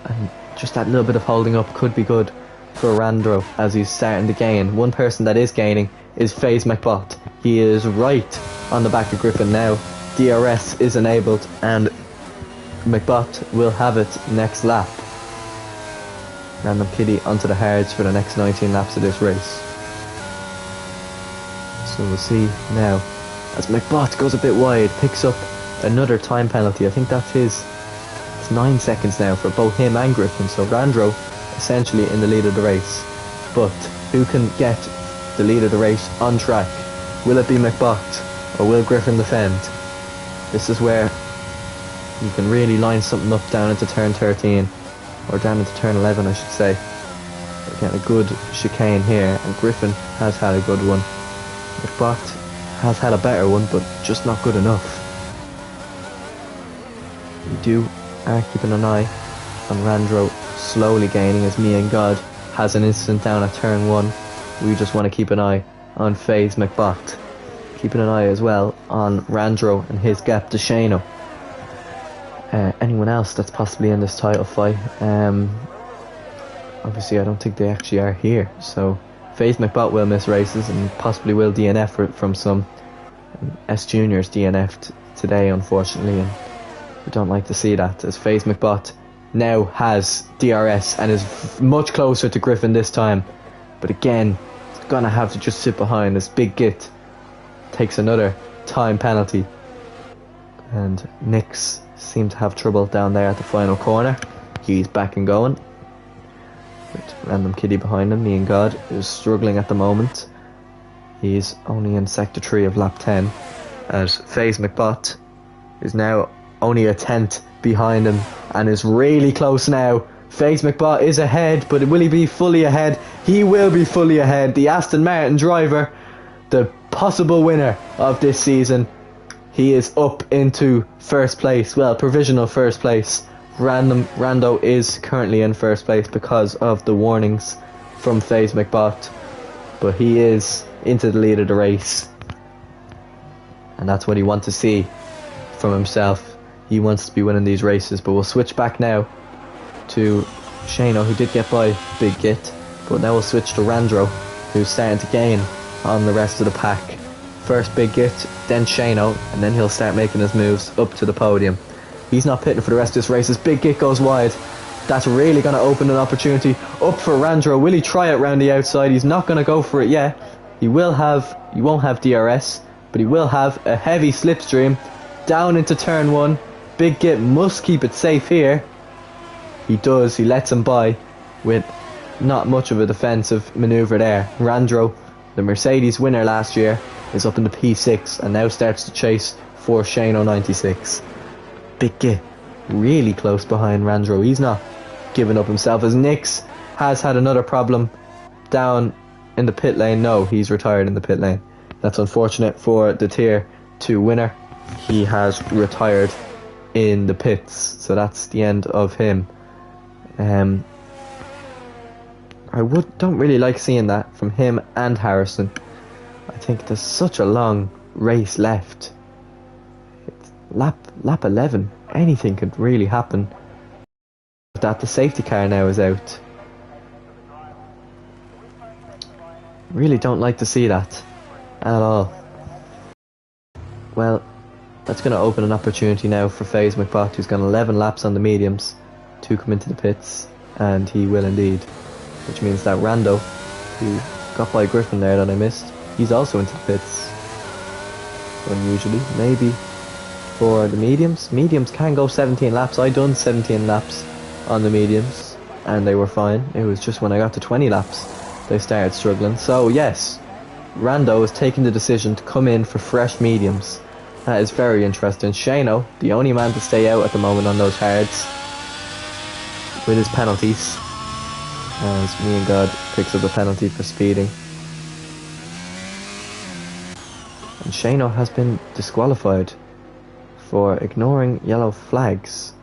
and just that little bit of holding up could be good for Randro as he's starting to gain. One person that is gaining is FaZe McBot. He is right on the back of Griffin now. DRS is enabled and McBot will have it next lap. Random Kitty onto the hards for the next 19 laps of this race. So we'll see now as McBot goes a bit wide, picks up another time penalty. I think that's his. It's 9 seconds now for both him and Griffin. So Randro essentially in the lead of the race. But who can get the lead of the race on track? Will it be McBot or will Griffin defend? This is where you can really line something up down into turn 13, or down into turn 11 I should say. We're getting a good chicane here, and Griffin has had a good one. McBot has had a better one, but just not good enough. We are keeping an eye on Randro slowly gaining, as Me and God has an incident down at turn 1. We just want to keep an eye on FaZe McBot. Keeping an eye as well on Randro and his gap to Shano. Anyone else that's possibly in this title fight? Obviously I don't think they actually are here, so FaZe McBot will miss races and possibly will DNF from some. S Juniors DNF'd today unfortunately, and we don't like to see that, as FaZe McBot now has DRS and is much closer to Griffin this time. But again, he's gonna have to just sit behind as Big Git takes another time penalty. And Nix seemed to have trouble down there at the final corner. He's back and going. With Random Kitty behind him. Me and God is struggling at the moment. He's only in sector 3 of lap 10. As FaZe McBot is now only a 10th behind him and is really close now. FaZe McBot is ahead, but will he be fully ahead? He will be fully ahead. The Aston Martin driver, the possible winner of this season, he is up into first place. Well, provisional first place. Rando is currently in first place because of the warnings from FaZe McBot, but he is into the lead of the race, and that's what he wants to see from himself. He wants to be winning these races. But we'll switch back now to Shano, who did get by Big Git, but now we'll switch to Randro, who's starting to gain on the rest of the pack. First Big Git, then Shano, and then he'll start making his moves up to the podium. He's not pitting for the rest of this race as Big Git goes wide. That's really going to open an opportunity up for Randro. Will he try it round the outside? He's not going to go for it yet. He won't have DRS, but he will have a heavy slipstream down into turn 1. Big Git must keep it safe here. He does. He lets him by with not much of a defensive manoeuvre there. Randro, the Mercedes winner last year, is up in the P6 and now starts to chase for Shano 96. Big Git really close behind Randro. He's not giving up himself, as Nix has had another problem down in the pit lane. No, he's retired in the pit lane. That's unfortunate for the tier 2 winner. He has retired in the pits, so that's the end of him. I don't really like seeing that from him and Harrison. I think there's such a long race left. It's lap 11. Anything could really happen. That the safety car now is out. Really don't like to see that at all. Well, that's going to open an opportunity now for FaZe McBot, who's got 11 laps on the mediums to come into the pits, and he will indeed. Which means that Rando, who got by Griffin there that I missed, he's also into the pits. Unusually, maybe for the mediums. Mediums can go 17 laps. I done 17 laps on the mediums, and they were fine. It was just when I got to 20 laps, they started struggling. So yes, Rando is taking the decision to come in for fresh mediums. That is very interesting. Shano, the only man to stay out at the moment on those hards, with his penalties, as Me and God picks up a penalty for speeding. And Shano has been disqualified for ignoring yellow flags.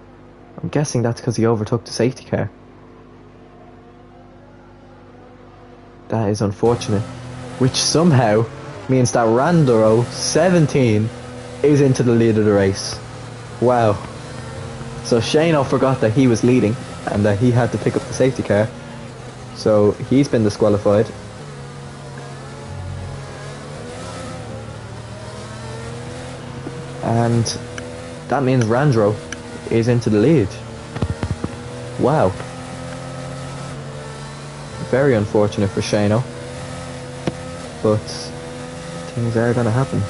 I'm guessing that's because he overtook the safety car. That is unfortunate. Which somehow means that Randoro 17 is into the lead of the race. Wow. So Shano forgot that he was leading and that he had to pick up the safety car. So he's been disqualified. And that means Randro is into the lead. Wow. Very unfortunate for Shano. But things are going to happen.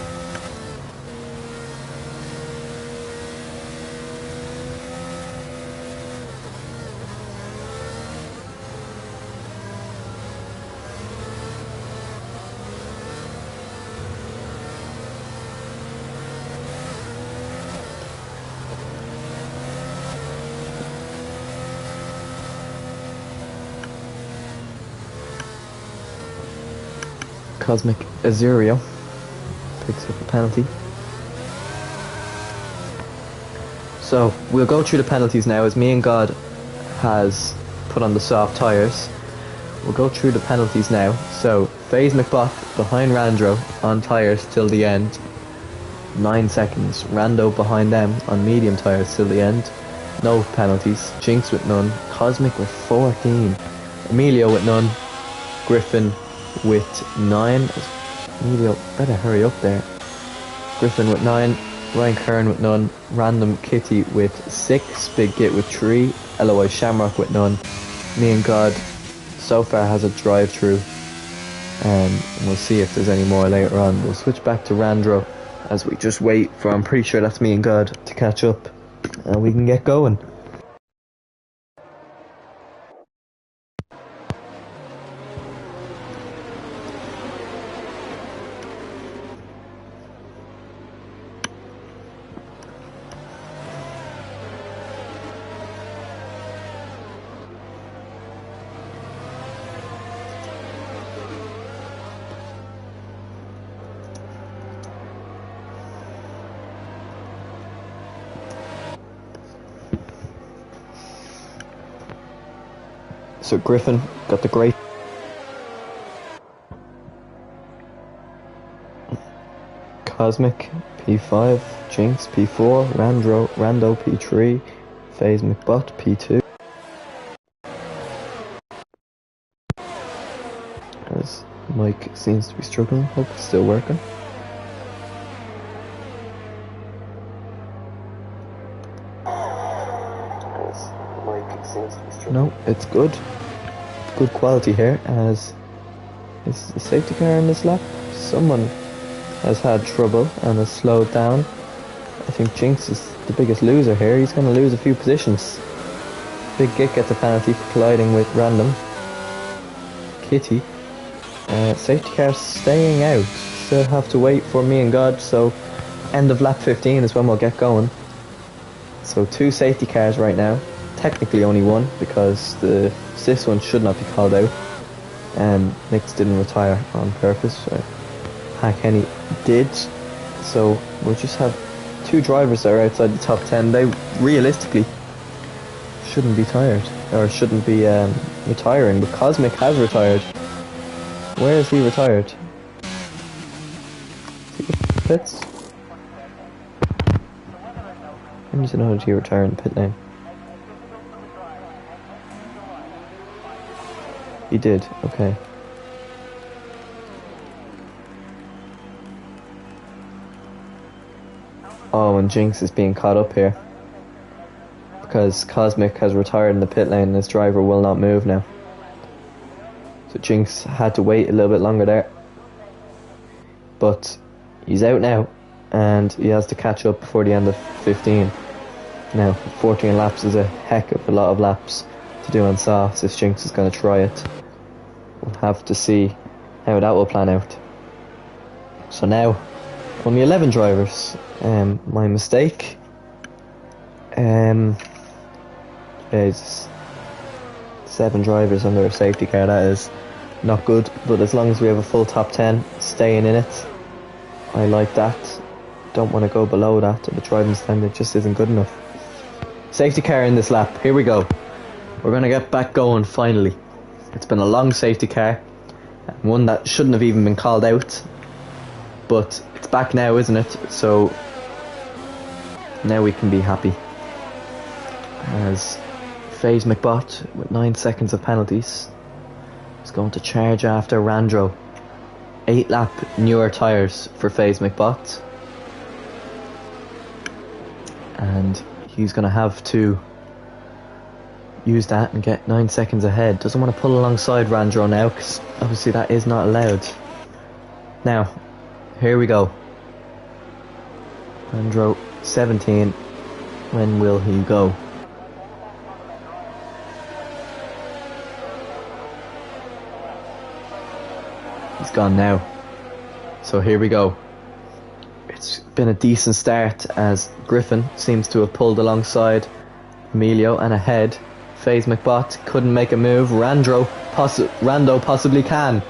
Cosmic Azurio picks up a penalty. So we'll go through the penalties now, as Me and God has put on the soft tyres. We'll go through the penalties now. So FaZe McBot behind Randro on tyres till the end, 9 seconds. Rando behind them on medium tyres till the end, no penalties. Jinx with none. Cosmic with 14. Emilio with none. Griffin with 9. Emilio, better hurry up there. Griffin with 9. Ryan Kern with none. Random Kitty with 6. Big Git with 3. LOI Shamrock with none. Me and God so far has a drive-through. And we'll see if there's any more later on. We'll switch back to Randro as we just wait for, I'm pretty sure that's Me and God, to catch up. And we can get going. So Griffin got the great Cosmic P5, Jinx P4, Rando P3, FaZe McBot P2. As Mike seems to be struggling, hope it's still working. No, it's good. Good quality here, as is the safety car in this lap. Someone has had trouble and has slowed down. I think Jinx is the biggest loser here. He's going to lose a few positions. Big Git gets a penalty for colliding with Random. Kitty. Safety car staying out. Still have to wait for Me and God, so end of lap 15 is when we'll get going. So 2 safety cars right now. Technically only 1, because this one should not be called out. Nix didn't retire on purpose. Hack Henny did. So we'll just have 2 drivers that are outside the top 10. They realistically shouldn't be tired, or shouldn't be retiring, but Cosmic has retired. Where is he retired? Is he in pits? I need to know, did he retire in the pit lane? He did, okay. Oh, and Jinx is being caught up here. Because Cosmic has retired in the pit lane and his driver will not move now. So Jinx had to wait a little bit longer there. But he's out now. And he has to catch up before the end of 15. Now, 14 laps is a heck of a lot of laps to do on softs if Jinx is going to try it. We'll have to see how that will plan out. So now, only 11 drivers. My mistake. There's 7 drivers under a safety car. That is not good, but as long as we have a full top 10 staying in it, I like that. Don't want to go below that. The driving standard just isn't good enough. Safety car in this lap. Here we go. We're going to get back going finally. It's been a long safety car, one that shouldn't have even been called out, but it's back now, isn't it? So now we can be happy. As FaZe McBot with 9 seconds of penalties is going to charge after Randro. 8 lap newer tyres for FaZe McBot, and he's going to have to use that and get 9 seconds ahead. Doesn't want to pull alongside Randro now because obviously that is not allowed. Now, here we go. Randro 17. When will he go? He's gone now. So here we go. It's been a decent start as Griffin seems to have pulled alongside Emilio and ahead. FaZe McBot couldn't make a move. Rando possibly can.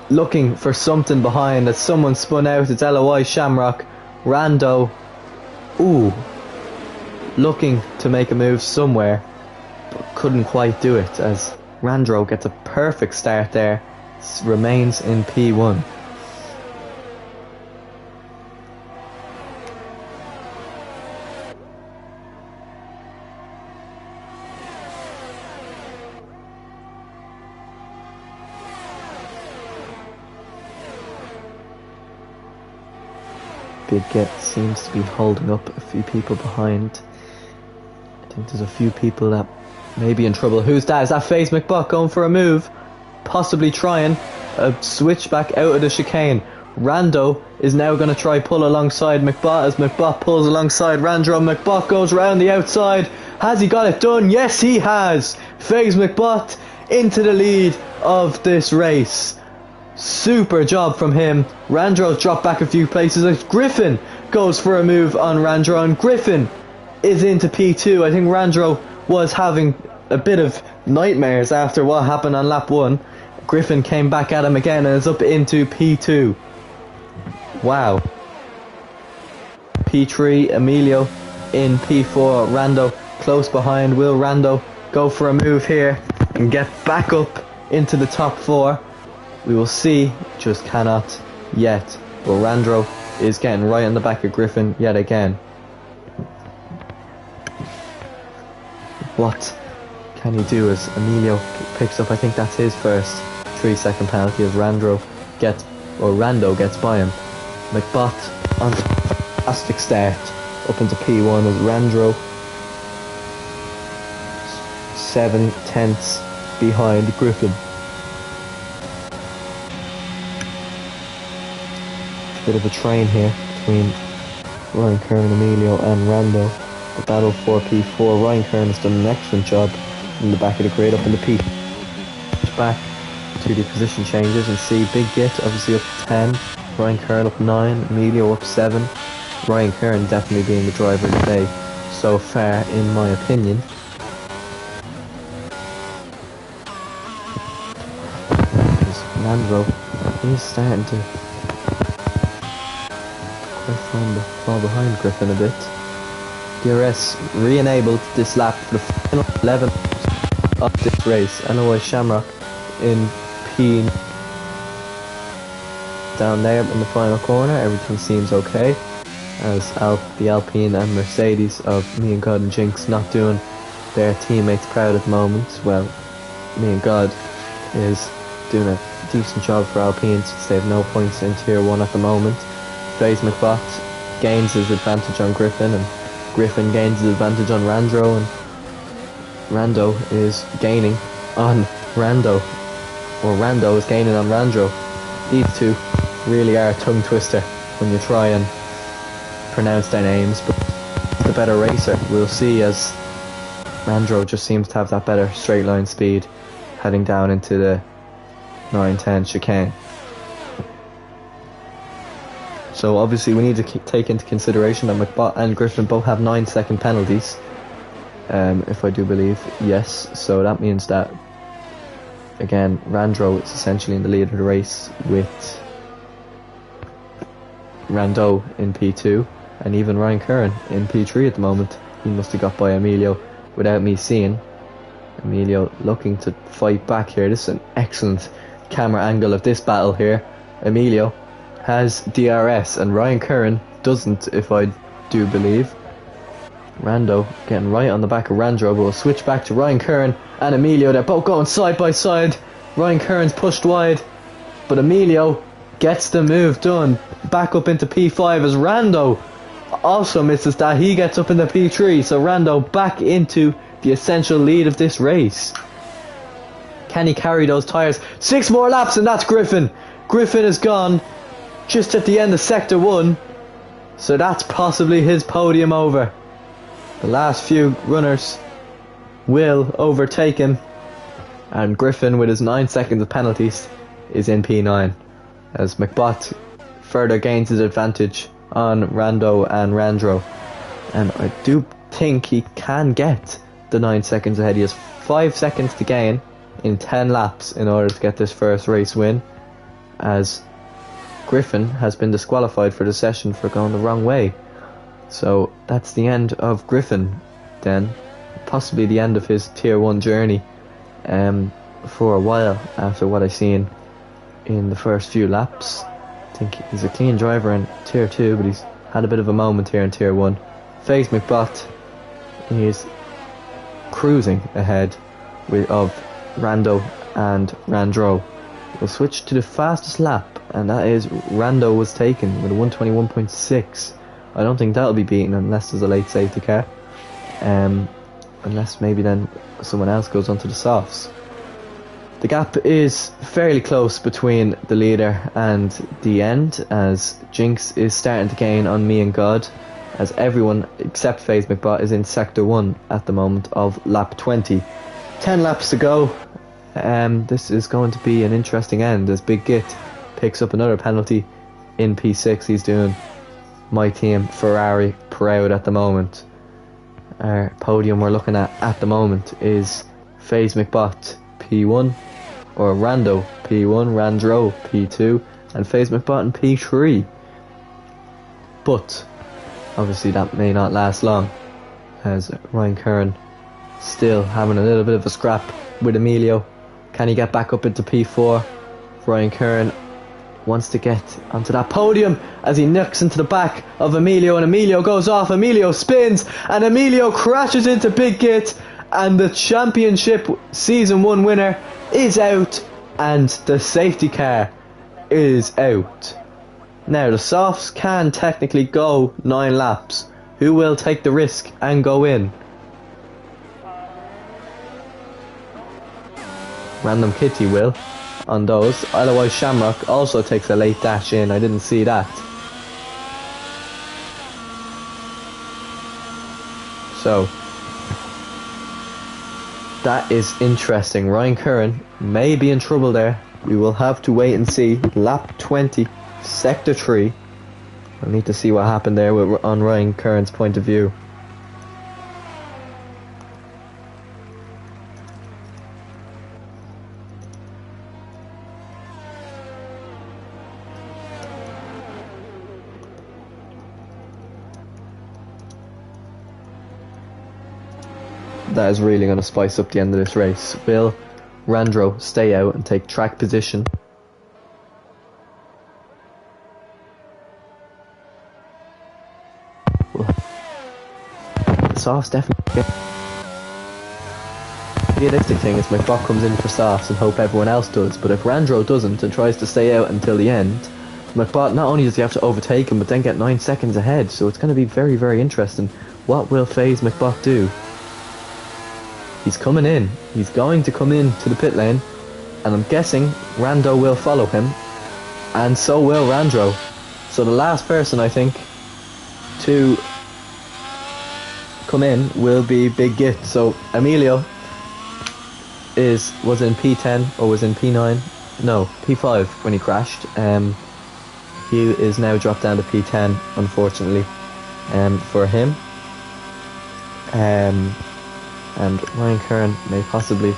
Looking for something behind as someone spun out. It's LOI Shamrock. Rando. Ooh. Looking to make a move somewhere, but couldn't quite do it as Randro gets a perfect start there. Remains in P1. Big Get seems to be holding up a few people behind. I think there's a few people that may be in trouble. Who's that? Is that FaZe McBot going for a move? Possibly trying a switch back out of the chicane. Rando is now going to try pull alongside McBot as McBot pulls alongside Randro. McBot goes around the outside. Has he got it done? Yes, he has. FaZe McBot into the lead of this race. Super job from him. Randro's dropped back a few places as Griffin goes for a move on Randro, and Griffin is into P2. I think Randro was having a bit of nightmares after what happened on lap 1. Griffin came back at him again and is up into P2. Wow. P3, Emilio in P4. Rando close behind. Will Rando go for a move here and get back up into the top 4? We will see, just cannot yet. But Randro is getting right in the back of Griffin yet again. What can he do as Emilio picks up? I think that's his first 3-second penalty as Rando gets by him. McBot on fantastic start up into P1 as Randro 7/10 behind Griffin. Bit of a train here between Ryan Kern, Emilio and Rando. The battle for P4. Ryan Kern has done an excellent job in the back of the grid up in the P. Back to the position changes and see Big Git obviously up 10, Ryan Kern up 9, Emilio up 7. Ryan Kern definitely being the driver of the day so far in my opinion. Because Randro is starting to fall behind Griffin a bit. DRS re-enabled this lap for the final 11 of this race. LOI Shamrock in P down there in the final corner. Everything seems okay as the Alpine and Mercedes of Me and God and Jinx not doing their teammates proud at the moment. Well, Me and God is doing a decent job for Alpine since they have no points in Tier 1 at the moment. FaZe McBot gains his advantage on Griffin, and Griffin gains his advantage on Randro, and Rando is gaining on Rando, or Rando is gaining on Randro. These two really are a tongue twister when you try and pronounce their names, but the better racer. We'll see, as Randro just seems to have that better straight line speed heading down into the 9-10 chicane. So obviously we need to take into consideration that McBot and Griffin both have 9-second penalties, if I do believe, yes. So that means that, again, Randro is essentially in the lead of the race with Rando in P2, and even Ryan Curran in P3 at the moment. He must have got by Emilio without me seeing. Emilio looking to fight back here. This is an excellent camera angle of this battle here. Emilio has DRS and Ryan Curran doesn't, if I do believe. Rando getting right on the back of Randro, but we'll switch back to Ryan Curran and Emilio. They're both going side by side. Ryan Curran's pushed wide, but Emilio gets the move done back up into P5 as Rando also misses that. He gets up into P3, so Rando back into the essential lead of this race. Can he carry those tyres? 6 more laps and that's Griffin. Griffin is gone just at the end of sector 1, so that's possibly his podium over. The last few runners will overtake him, and Griffin, with his 9 seconds of penalties, is in P9 as McBot further gains his advantage on Rando and Randro, and I do think he can get the 9 seconds ahead. He has 5 seconds to gain in 10 laps in order to get this first race win, as Griffin has been disqualified for the session for going the wrong way. So that's the end of Griffin then, possibly the end of his tier 1 journey for a while, after what I've seen in the first few laps. I think he's a clean driver in tier 2, but he's had a bit of a moment here in tier 1. FaZe McBot is cruising ahead of Rando and Randro. We'll switch to the fastest lap, and that is Rando was taken with a 121.6. I don't think that'll be beaten unless there's a late safety car, unless maybe then someone else goes onto the softs. The gap is fairly close between the leader and the end, as Jinx is starting to gain on me and God, as everyone except FaZe McBot is in sector 1 at the moment of lap 20. 10 laps to go. This is going to be an interesting end, as Big Git picks up another penalty in P6. He's doing my team Ferrari proud at the moment. Our podium we're looking at the moment is FaZe McBot P1, or Rando P1, Randro P2, and FaZe McBot in P3. But obviously that may not last long, as Ryan Curran still having a little bit of a scrap with Emilio. Can he get back up into P4? Ryan Curran wants to get onto that podium as he nicks into the back of Emilio, and Emilio goes off. Emilio spins and Emilio crashes into Big Git, and the championship season 1 winner is out, and the safety car is out. Now the softs can technically go 9 laps. Who will take the risk and go in? Random Kitty will on those. Otherwise Shamrock also takes a late dash in. I didn't see that. So that is interesting. Ryan Curran may be in trouble there. We will have to wait and see. Lap 20, sector 3. We'll need to see what happened there on Ryan Curran's point of view. That is really going to spice up the end of this race. Will Randro stay out and take track position? Well, the softs definitely. The realistic thing is McBot comes in for softs and hope everyone else does, but if Randro doesn't and tries to stay out until the end, McBot, not only does he have to overtake him, but then get 9 seconds ahead. So it's going to be very, very interesting. What will FaZe McBot do? He's coming in. He's going to come in to the pit lane. And I'm guessing Rando will follow him. And so will Randro. So the last person, I think, to come in will be Big Git. So Emilio was in P10 or was in P9? No, P5 when he crashed. He is now dropped down to P10, unfortunately, for him. And Ryan Curran may possibly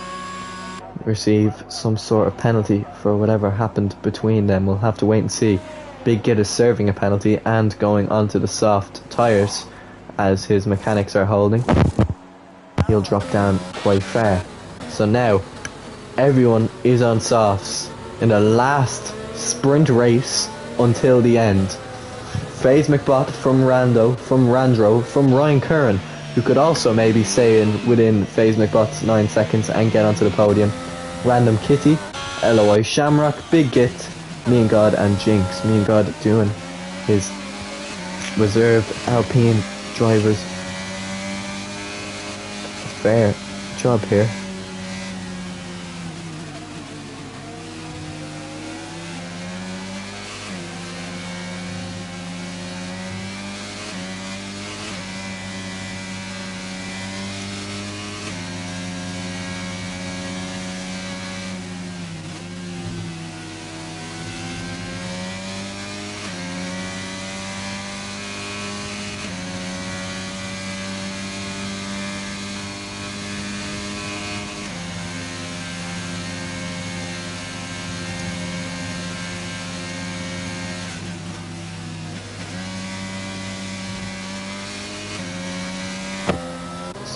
receive some sort of penalty for whatever happened between them. We'll have to wait and see. Big Git is serving a penalty and going onto the soft tyres as his mechanics are holding. He'll drop down quite far. So now everyone is on softs in the last sprint race until the end. FaZe McBot from Rando, from Randro, from Ryan Curran, who could also maybe stay in within FaZe McBot's 9 seconds and get onto the podium. Random Kitty, LOI Shamrock, Big Git, Me and God and Jinx. Me and God doing his reserved Alpine drivers fair job here.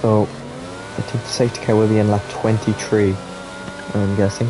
So, I think the safety car will be in lap 23, I'm guessing.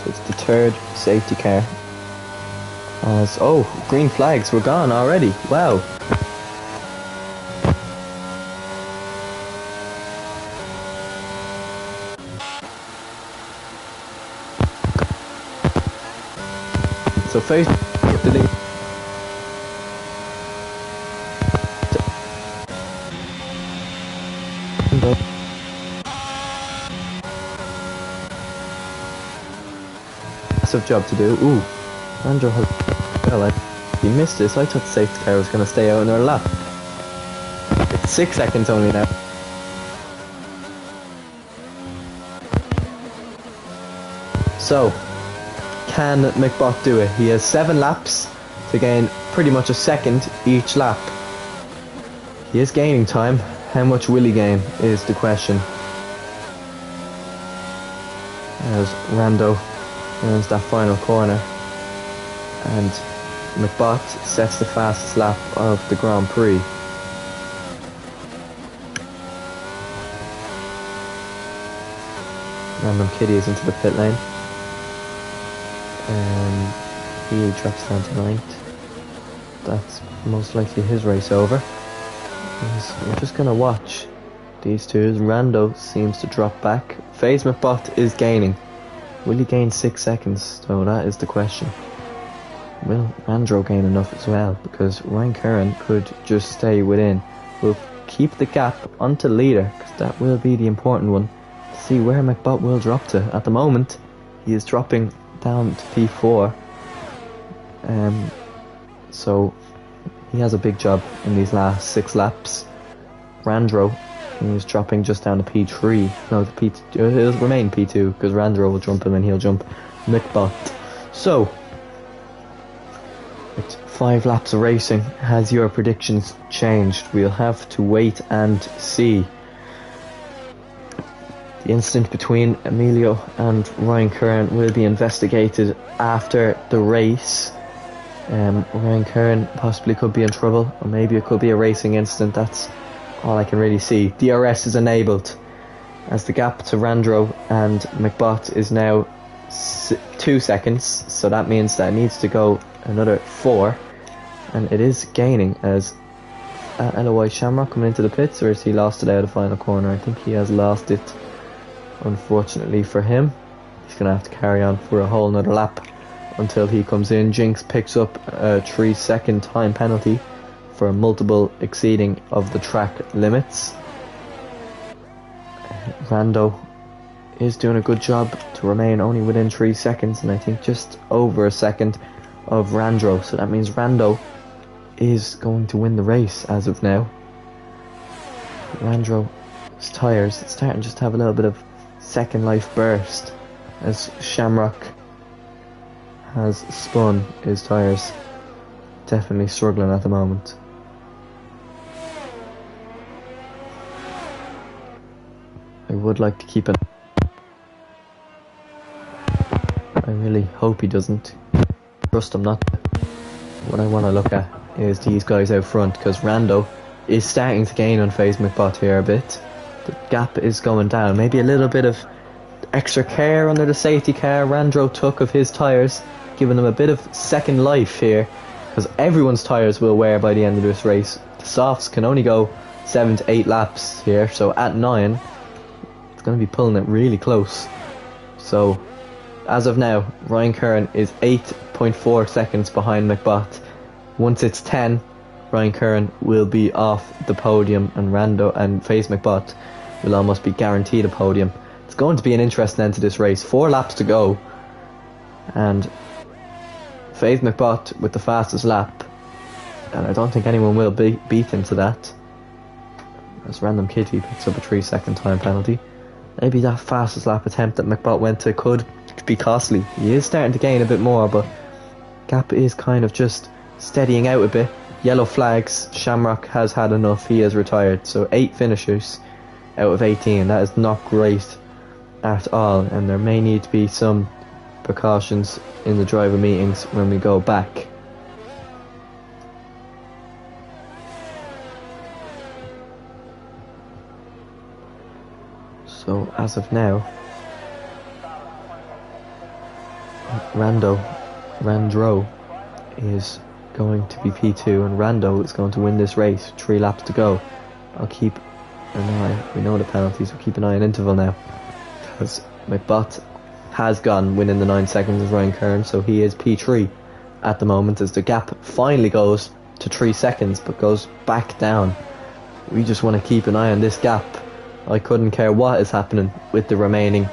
So it's the third safety car. Oh, green flags were gone already. Wow. So FaZe the lead. Massive job to do. Ooh, Andrew has. Well, he missed this. I thought the safety car was going to stay out in our lap. It's 6 seconds only now. So, can McBot do it? He has 7 laps to gain pretty much a second each lap. He is gaining time. How much will he gain is the question. As Rando earns that final corner, and McBot sets the fastest lap of the Grand Prix. Random Kitty is into the pit lane. He drops down to 9th. That's most likely his race over. We're just gonna watch these two. Rando seems to drop back. FaZe McBot is gaining. Will he gain 6 seconds? So that is the question. Will Randro gain enough as well? Because Ryan Curran could just stay within. We'll keep the gap onto leader, because that will be the important one. To see where McBot will drop to. At the moment, he is dropping down to P4. So he has a big job in these last 6 laps. Randro is dropping just down to P3. No, the P2. He'll remain P2 because Randro will jump him and he'll jump McBot. So With 5 laps of racing, has your predictions changed? We'll have to wait and see. The incident between Emilio and Ryan Curran will be investigated after the race. Ryan Curran possibly could be in trouble, or maybe it could be a racing incident. That's all I can really see. DRS is enabled as the gap to Randro and McBot is now 2 seconds, so that means that it needs to go another 4, and it is gaining as LOI Shamrock coming into the pits, or has he lost it out of the final corner? I think he has lost it, unfortunately for him. He's going to have to carry on for a whole another lap until he comes in. Jinx picks up a 3-second time penalty for multiple exceeding of the track limits. Rando is doing a good job to remain only within 3 seconds, and I think just over a second of Randro, so that means Rando is going to win the race as of now. Randro's tyres, it's starting just to have a little bit of second life burst as Shamrock has spun his tyres. Definitely struggling at the moment. I would like to keep it. I really hope he doesn't. Trust him not to. What I want to look at is these guys out front, because Rando is starting to gain on FaZe McBot here a bit. The gap is going down. Maybe a little bit of extra care under the safety car Randro took of his tyres, giving him a bit of second life here, because everyone's tyres will wear by the end of this race. The softs can only go 7 to 8 laps here, so at 9 it's going to be pulling it really close. So as of now, Ryan Curran is 8.4 seconds behind McBot. Once it's 10, Ryan Curran will be off the podium, and Rando and FaZe McBot will almost be guaranteed a podium. It's going to be an interesting end to this race. 4 laps to go, and FaZe McBot with the fastest lap, and I don't think anyone will beat him to that, as Random Kitty picks up a 3-second time penalty. Maybe that fastest lap attempt that McBot went to could be costly. He is starting to gain a bit more, but gap is kind of just steadying out a bit. Yellow flags. Shamrock has had enough. He has retired. So 8 finishers out of 18. That is not great at all, and there may need to be some precautions in the driver meetings when we go back. So as of now, Randro is going to be P2, and Rando is going to win this race. 3 laps to go. I'll keep an eye. We know the penalties. We'll keep an eye on interval now, because McBot has gone within the 9 seconds of Ryan Curran, so he is P3 at the moment, as the gap finally goes to 3 seconds but goes back down. We just want to keep an eye on this gap. I couldn't care what is happening with the remaining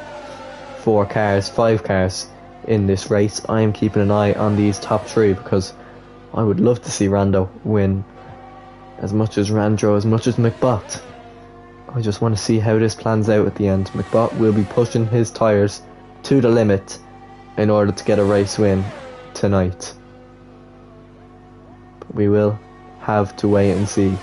5 cars in this race. I am keeping an eye on these top 3, because I would love to see Rando win, as much as Randro, as much as McBot. I just want to see how this plans out at the end. McBot will be pushing his tyres to the limit in order to get a race win tonight, but we will have to wait and see.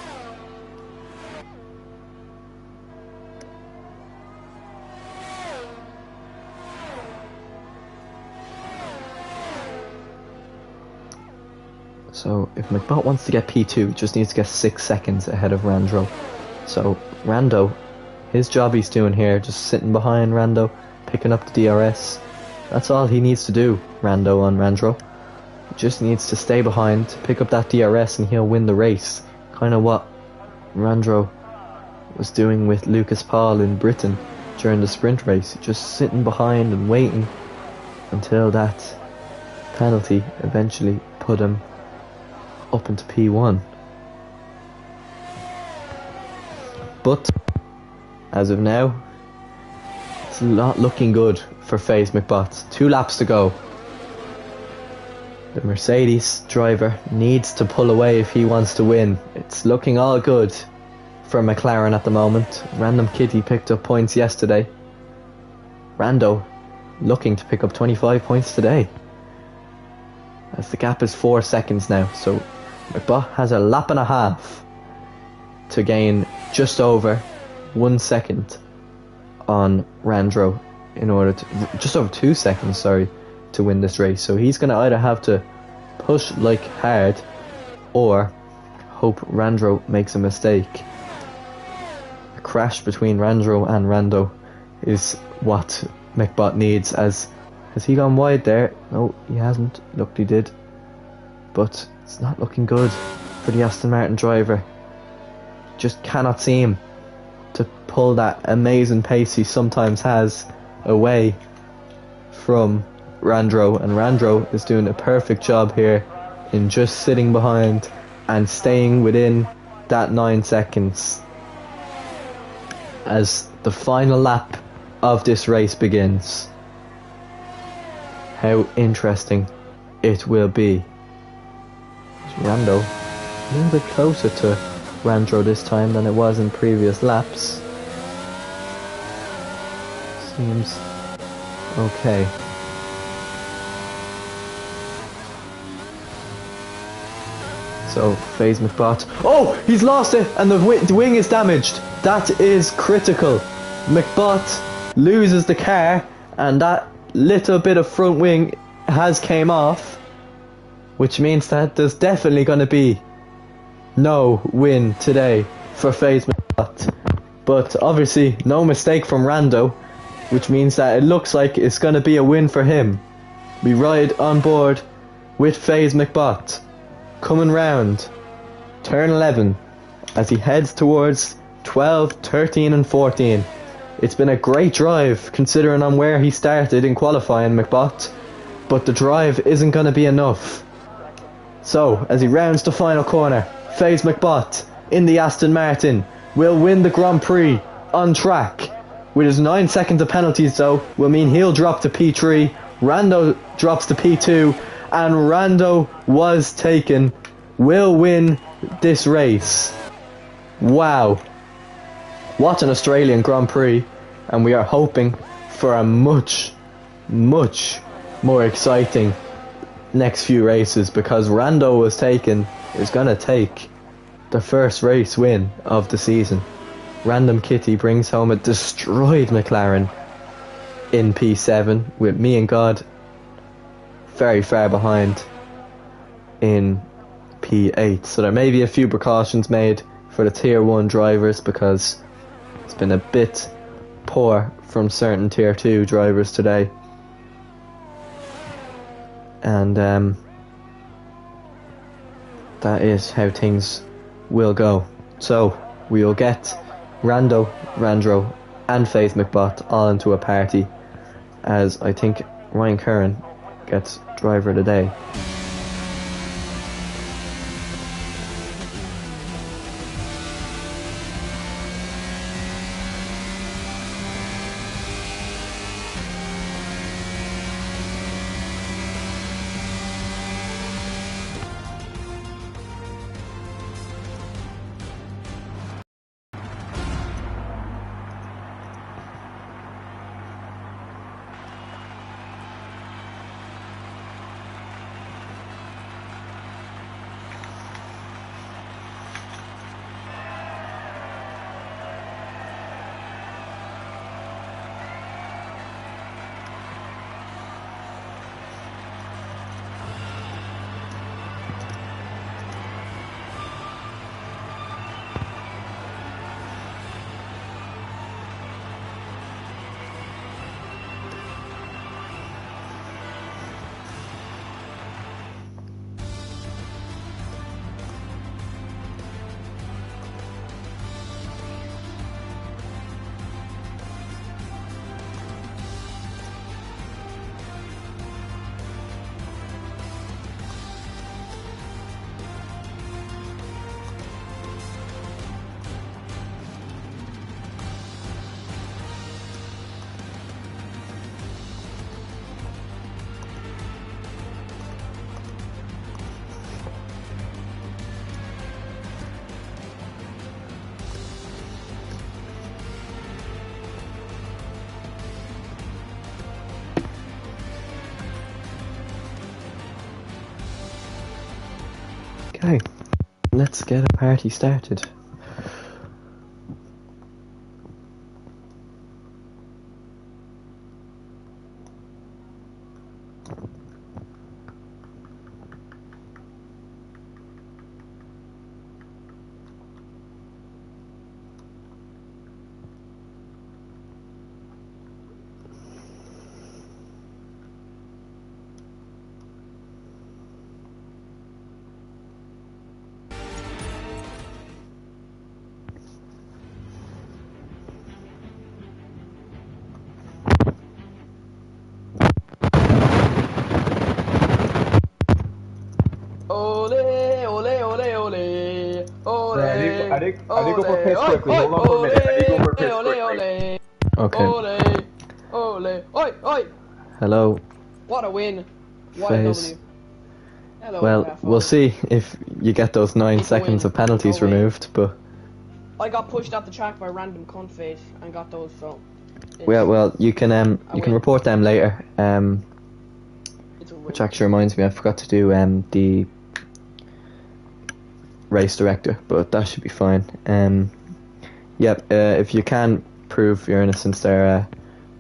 So if McBot wants to get P2, he just needs to get 6 seconds ahead of Randro. So Rando, his job he's doing here, just sitting behind Rando, picking up the DRS. That's all he needs to do, Rando on Randro. He just needs to stay behind, pick up that DRS, and he'll win the race. Kind of what Randro was doing with Lucas Paul in Britain during the sprint race, just sitting behind and waiting until that penalty eventually put him up into P1. But as of now, it's not looking good for FaZe McBot. 2 laps to go. The Mercedes driver needs to pull away if he wants to win. It's looking all good for McLaren at the moment. Random Kitty picked up points yesterday. Rando looking to pick up 25 points today. as the gap is 4 seconds now. So McBot has a lap and a half to gain just over 1 second on Randro in order to, just over 2 seconds, sorry, to win this race. So he's going to either have to push like hard or hope Randro makes a mistake. A crash between Randro and Rando is what McBot needs. As has he gone wide there? No, he hasn't. Looked, he did, but it's not looking good for the Aston Martin driver. Just cannot seem to pull that amazing pace he sometimes has away from Randro, and Randro is doing a perfect job here in just sitting behind and staying within that 9 seconds as the final lap of this race begins. How interesting it will be. Rando a little bit closer to Randro this time than it was in previous laps. Seems okay. So, FaZe McBot. Oh! He's lost it! And the wing is damaged. That is critical. McBot loses the car, and that little bit of front wing has came off, which means that there's definitely going to be no win today for FaZe McBot. But obviously, no mistake from Rando, which means that it looks like it's going to be a win for him. We ride on board with FaZe McBot, coming round turn 11 as he heads towards 12, 13 and 14. It's been a great drive considering on where he started in qualifying, McBot, but the drive isn't going to be enough. So, as he rounds the final corner, FaZe McBot in the Aston Martin will win the Grand Prix on track. With his 9 seconds of penalties though, will mean he'll drop to P3, Rando drops to P2, and Rando was taken, will win this race. Wow. What an Australian Grand Prix, and we are hoping for a much, much more exciting next few races, because Rando was taken, is going to take the first race win of the season. Random Kitty brings home a destroyed McLaren in P7, with me and God very far behind in P8. So there may be a few precautions made for the tier 1 drivers, because it's been a bit poor from certain tier 2 drivers today. And that is how things will go. So we'll get Rando, Randro and FaZe McBot all into a party, as I think Ryan Curran gets driver of the day. Let's get a party started. Ole, ole, ole, ole, ole. I need to go for a piss quickly. Hold on for a minute. I need to go for a piss quickly. Okay. Ole, ole, oi, oi. Hello. What a win. What Phase. a W. Hello, Well, Rafa. we'll see if you get those 9 It's a seconds win. of penalties No way. removed, but... I got pushed off the track by random cunt face and got those, so... Well, you can win. report them later. It's a win. Which actually reminds me, I forgot to do the race director, but that should be fine. Yep. If you can prove your innocence, there,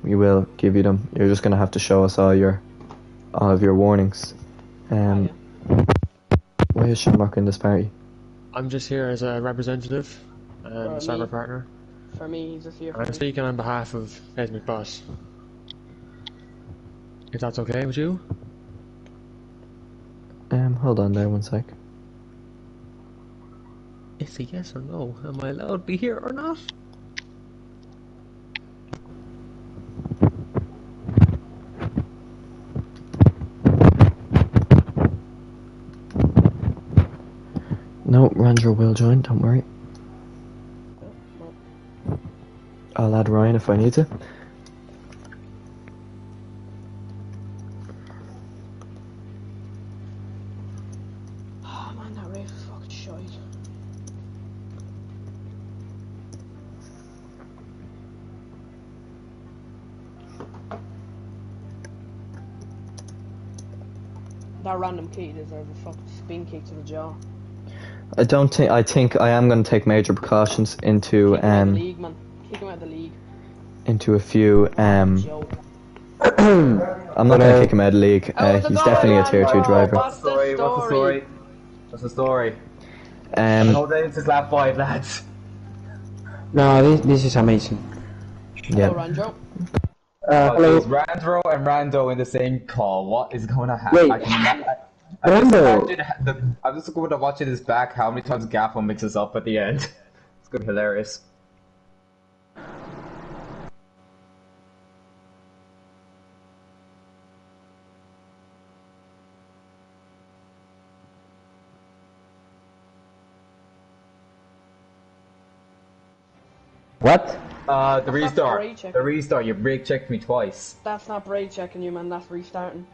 we will give you them. You're just gonna have to show us all of your warnings. Yeah. Why is Shamrock in this party? I'm just here as a representative and server me. partner. For me, he's just here for I'm me. speaking on behalf of Ed McBoss. If that's okay with you? Hold on there 1 sec. It's a yes or no. Am I allowed to be here or not? No, Ranger will join, don't worry. I'll add Ryan if I need to. Oh man, that race was fucking shite. That random kid deserves a fucking spin kick to the jaw. I think I am going to take major precautions into Kick him out of the league, man. Kick him out of the league. into a few Joke. I'm not going to kick him out of the league. Oh, the He's goal, definitely a man. tier 2 driver. What's the story? What's the story? No, this is lap 5, lads. No, this is amazing. Yeah. Hello, Ranjo. Hello. There's Randro and Rando in the same call. What is going to happen? Wait. I'm just going to watch this back. How many times Gaffo mixes up at the end? It's going to be hilarious. What? The restart. brake check. The restart. You brake checked me twice. That's not brake checking you, man. That's restarting.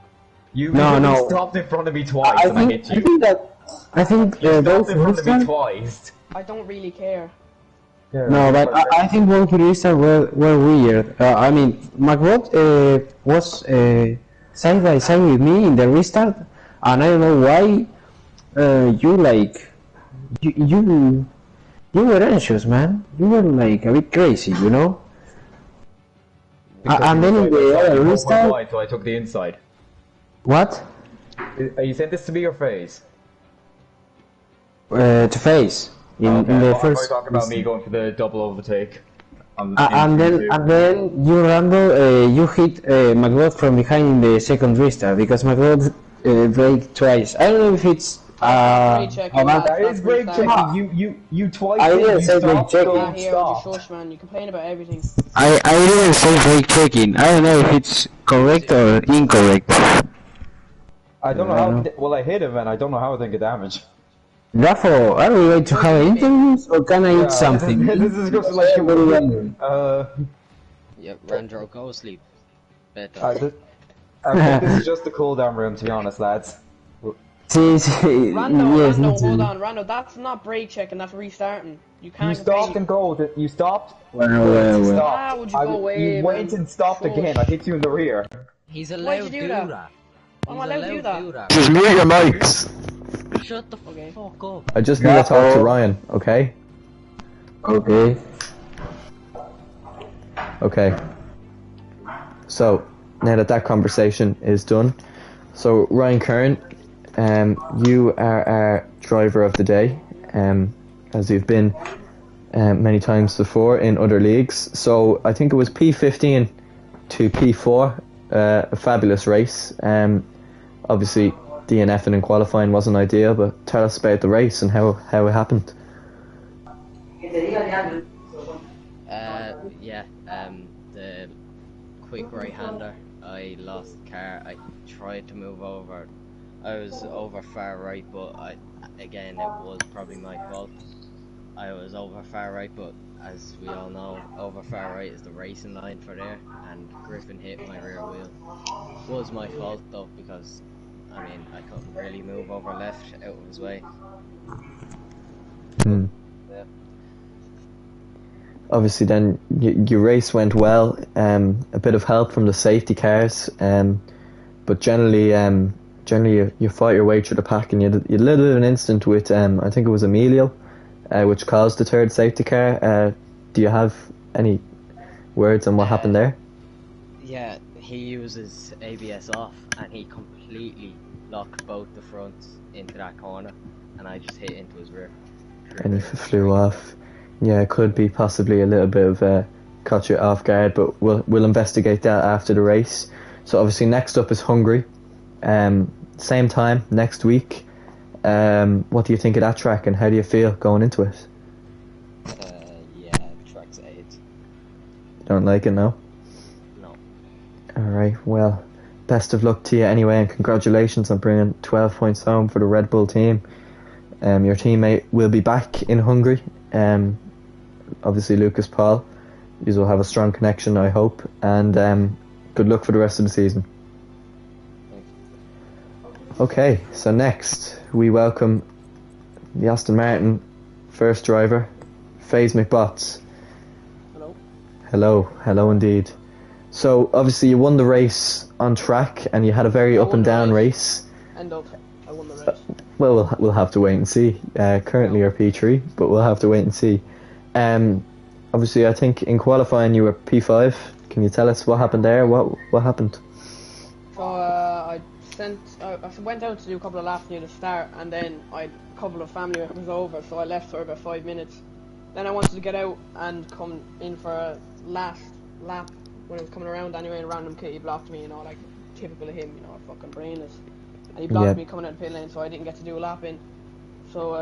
You No. stopped in front of me twice and I hit you. I think You both stopped in front of me restart. twice. I don't really care. No, but I think both restart were weird. I mean, McRod was side by side with me in the restart, and I don't know why you were anxious, man. You were like a bit crazy, you know. And then in the other restart, So I took the inside. what? You sent this to me or Phase? To face in the I'm first. talking about me going for the double overtake. And then you Rambo, you hit McLeod from behind in the second restart because McLeod braked twice. I don't know if it's brake checking, man. That is brake checking. You twice. I did, didn't you say brake stopped, checking. don't Here, stop. you shush, man. You complain about everything. I didn't say brake checking. I don't know if it's correct or incorrect. I don't know how. Well, I hit him and I don't know how I didn't get damage. Raffo, are we going to have interviews or can I eat something? This is just like Yep, Randro, go sleep. Better. I think this is just the cool down room, to be honest, lads. Rando, hold on, Rando. That's not brake checking. That's restarting. You can't. You stopped and go. You stopped. Well. Stopped. How would you go away, You went man? and stopped again. I hit you in the rear. He's allowed Why'd to you do do that? that. I'm allowed to do that. Just mute your mics. Shut the Okay. fuck up. I just need to talk to Ryan, okay? Okay. Okay. So, now that that conversation is done, so Ryan Kern, you are our driver of the day, as you've been many times before in other leagues. So I think it was P15 to P4, a fabulous race. Obviously, DNFing in qualifying wasn't ideal, but tell us about the race and how it happened. Yeah, the quick right-hander, I lost the car. I tried to move over. I was over far right, but again, it was probably my fault. I was over far right, but as we all know, over far right is the racing line for there, and Griffin hit my rear wheel. Was my fault though, because I mean, I couldn't really move over left out of his way. Hmm. Yeah. Obviously, then your race went well. A bit of help from the safety cars, but generally, you fight your way through the pack, and you had a little bit of an incident with I think it was Emilio, which caused the third safety car. Do you have any words on what happened there? Yeah, he uses ABS off, and he completely locked both the fronts into that corner, and I just hit into his rear. And he flew off. Yeah, it could be possibly a little bit of caught you off guard, but we'll investigate that after the race. So obviously next up is Hungary. Same time next week. What do you think of that track, and how do you feel going into it? Yeah, track's 8. You don't like it, no? No. Alright, well, best of luck to you anyway, and congratulations on bringing 12 points home for the Red Bull team. Your teammate will be back in Hungary. Obviously Lucas Paul. You will have a strong connection, I hope, and good luck for the rest of the season. Okay, so next we welcome the Aston Martin first driver, FaZe McBots. Hello. Hello indeed. So obviously you won the race on track, and you had a very up and down race. End up. I won the race. Well, we'll have to wait and see. Currently you're P3, but we'll have to wait and see. Obviously, I think in qualifying you were P5. Can you tell us what happened there? What happened? So I went out to do a couple of laps near the start, and then a couple of family members over, so I left for about 5 minutes. Then I wanted to get out and come in for a last lap when I was coming around anyway, and random kid, he blocked me, like typical of him, fucking brainless. And he blocked me coming out of the pit lane, so I didn't get to do a lap in. So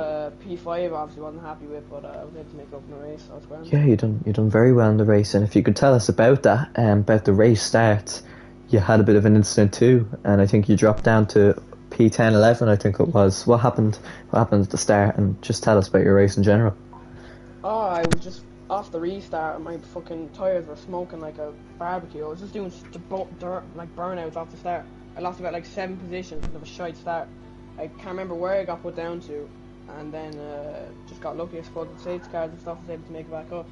P5 obviously wasn't happy with, but I was able to make up in the race, so I was grand. Yeah, you done very well in the race, and if you could tell us about that, about the race start, you had a bit of an incident too, and I think you dropped down to P10, 11, I think it was. What happened at the start, and just tell us about your race in general. Oh, I was just off the restart, and my fucking tyres were smoking like a barbecue. I was just doing dirt, like burnouts off the start. I lost about like 7 positions because of a shite start. I can't remember where I got put down to, and then just got lucky. I suppose with safety cars and stuff, I was able to make it back up.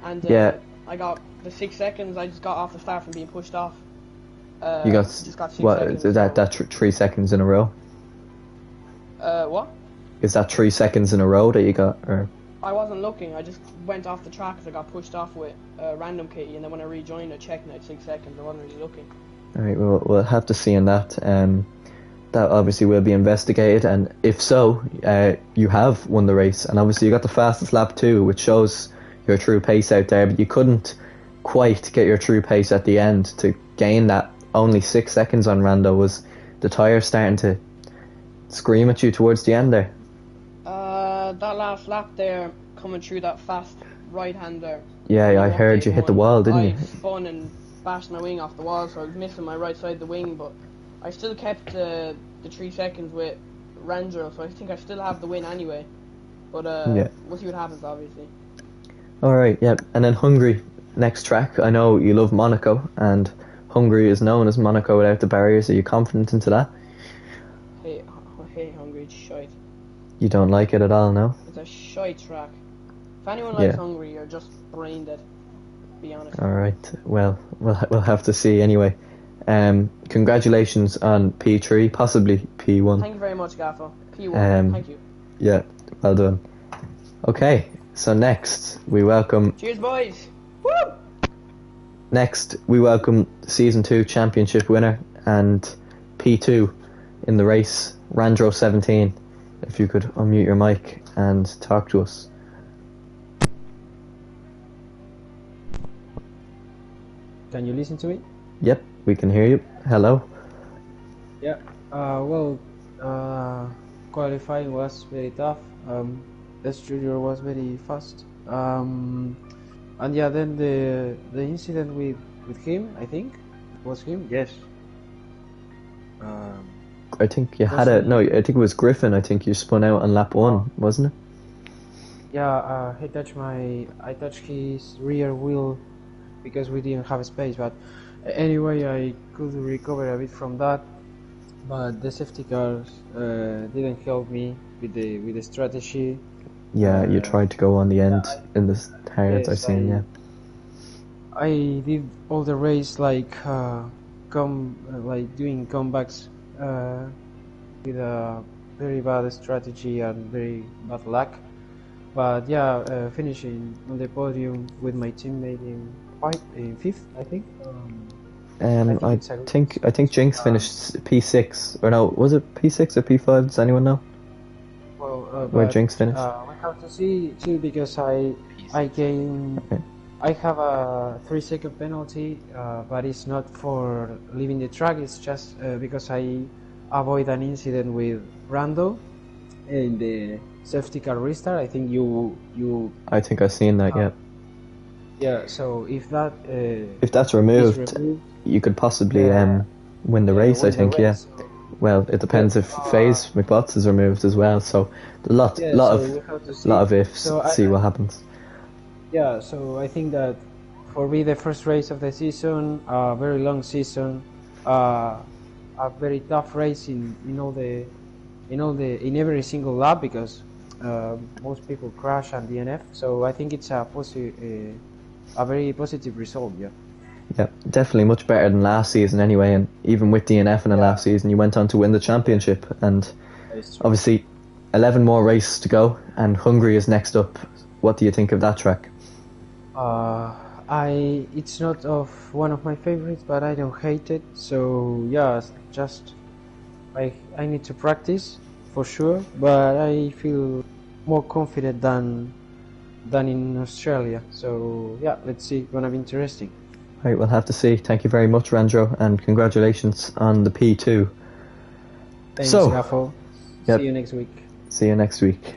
And I got the 6 seconds. I just got off the start from being pushed off. You got just got 6 what? seconds. Is that 3 seconds in a row? What? Is that 3 seconds in a row that you got, or? I wasn't looking. I just went off the track because I got pushed off with a random kitty, and then when I rejoined, I checked and I had 6 seconds. I wasn't really looking. Alright, we'll have to see on that. That obviously will be investigated, and if so, you have won the race, and obviously you got the fastest lap too, which shows your true pace out there, but you couldn't quite get your true pace at the end to gain that only 6 seconds on Rando. Was the tyre starting to scream at you towards the end there? That last lap there, coming through that fast right-hander. Yeah, I heard you hit the wall, didn't you? I spun and bashed my wing off the wall, so I was missing my right side of the wing, but I still kept the 3 seconds with Ranger, so I think I still have the win anyway. But we'll see what happens, obviously. Alright, yeah. And then Hungary, next track. I know you love Monaco, and Hungary is known as Monaco without the barriers. Are you confident into that? Hey, Hungary, it's shite. You don't like it at all, no? It's a shite track. If anyone likes Hungary, you're just brain dead, to be honest. Alright, well, we'll have to see anyway. Congratulations on P3, possibly P1. Thank you very much, Gaffer. P1. Thank you. Yeah, well done. Okay, so next we welcome Cheers, boys. Woo! Season 2 Championship winner and P2 in the race, Randro17. If you could unmute your mic and talk to us. Can you listen to me? Yep, we can hear you. Hello. Yeah. Qualifying was very tough. S Junior was very fast. And yeah, then the incident with him, I think it was him. Yes. I think you had I think it was Griffin. I think you spun out on lap 1, wasn't it? Yeah, I touched his rear wheel because we didn't have space. But anyway, I could recover a bit from that. But the safety cars didn't help me with the strategy. Yeah, you tried to go on the end in the tires. I've seen. Yeah. I did all the race like doing comebacks with a very bad strategy and very bad luck. But yeah, finishing on the podium with my teammate in fifth, I think. I think Jinx finished P6, or no, was it P6 or P5? Does anyone know? Well, where Jinx finished? We have to see too because I gained. Okay. I have a 3-second penalty, but it's not for leaving the track. It's just because I avoid an incident with Rando in the safety car restart. I think you. I think I've seen that. Yeah. Yeah. So if that's removed, you could possibly win the race. I think. Yeah. Well, it depends if FaZe McBots is removed as well. So a lot of ifs. So see what happens. Yeah, so I think that for me the first race of the season, a very long season, a very tough race in every single lap because most people crash and DNF. So I think it's a very positive result. Yeah. Yeah, definitely much better than last season anyway. And even with DNF in the last season, you went on to win the championship. And obviously, 11 more races to go, and Hungary is next up. What do you think of that track? It's not of one of my favorites, but I don't hate it. So yeah, just I need to practice for sure, but I feel more confident than in Australia. So yeah, let's see. Gonna be interesting. Right, we'll have to see. Thank you very much, Randro, and congratulations on the P2. Thanks, Gaffo. Yep. See you next week. See you next week.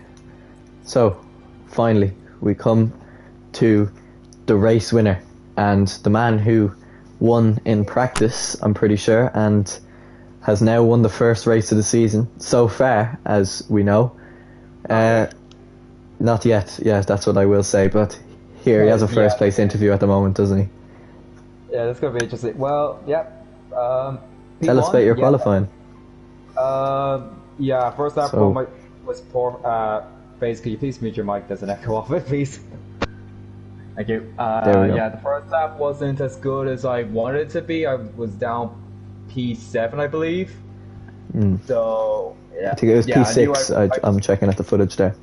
So, finally, we come to the race winner and the man who won in practice, I'm pretty sure, and has now won the first race of the season so far, as we know. Not yet, yeah, that's what I will say, but here he has a first place interview at the moment, doesn't he? Yeah, that's gonna be interesting. Well, yeah. Tell us about your qualifying. Yeah, first lap was poor. FaZe, could you please mute your mic? There's an echo off it, please. Thank you. There we go. Yeah, the first lap wasn't as good as I wanted it to be. I was down P7, I believe. So, yeah. I think it was P6. I'm checking at the footage there.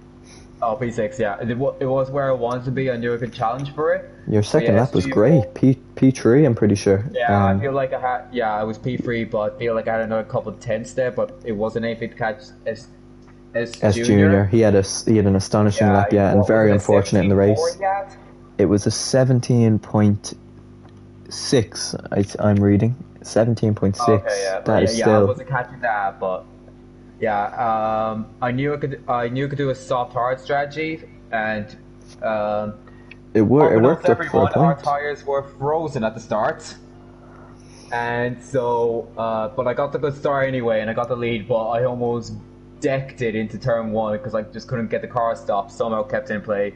Oh, P6, yeah. It was where I wanted to be. I knew I could challenge for it. Your second lap was great. P3, I'm pretty sure. Yeah, I feel like I had. Yeah, I was P3, but I feel like I had another couple of tenths there, but it wasn't anything to catch S Junior. He had an astonishing lap, and very unfortunate in the race. It was a 17.6. I'm reading 17.6. Okay, yeah. That is still. I wasn't catching that, but. Yeah, I knew I could do a soft hard strategy, and it worked up for a point. Our tires were frozen at the start, and so but I got the good start anyway, and I got the lead, but I almost decked it into turn 1 because I just couldn't get the car stopped. Somehow kept in play,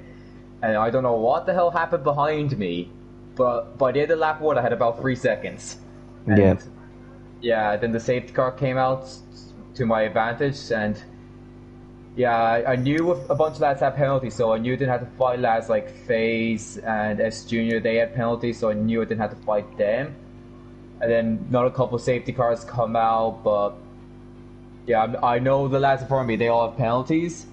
and I don't know what the hell happened behind me, but by the end of lap 1 I had about 3 seconds. And, then the safety car came out to my advantage, and I knew a bunch of lads had penalties, so I knew I didn't have to fight lads like FaZe and S Junior. They had penalties, so I knew I didn't have to fight them. and then another couple of safety cars come out, but yeah, I know the lads in front of me, they all have penalties.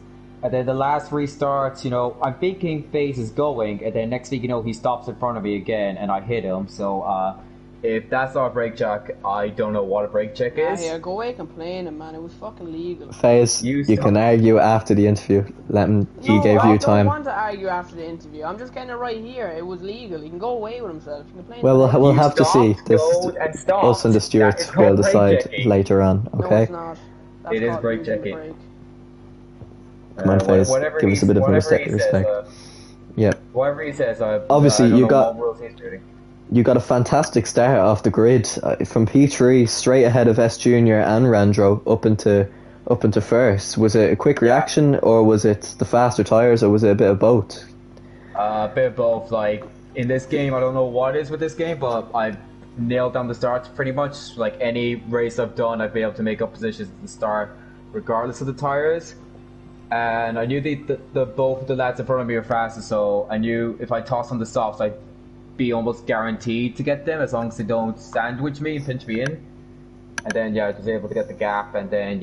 And then the last restart, I'm thinking Faze is going, and then next thing you know, he stops in front of me again, and I hit him. So if that's not a brake check, I don't know what a brake check is. Yeah, go away complaining, man. It was fucking legal. Faze, you can argue after the interview. He gave you time. I don't want to argue after the interview. I'm just getting it right here. It was legal. He can go away with himself. Well, we'll have to see. This us and the stewards will decide later on. Okay. No, it's not. It is brake checking. Come on, Faze. Give us a bit of respect. Yeah. Whatever he says, obviously I you got. You got a fantastic start off the grid from P3 straight ahead of S Junior and Randro up into first. Was it a quick reaction, or was it the faster tires, or was it a bit of both? A bit of both. Like in this game, I don't know what it is with this game, but I've nailed down the starts pretty much. Like any race I've done, I've been able to make up positions at the start, regardless of the tires. And I knew the both of the lads in front of me were faster, so I knew if I tossed on the softs, I'd be almost guaranteed to get them as long as they don't sandwich me and pinch me in. And then I was able to get the gap, and then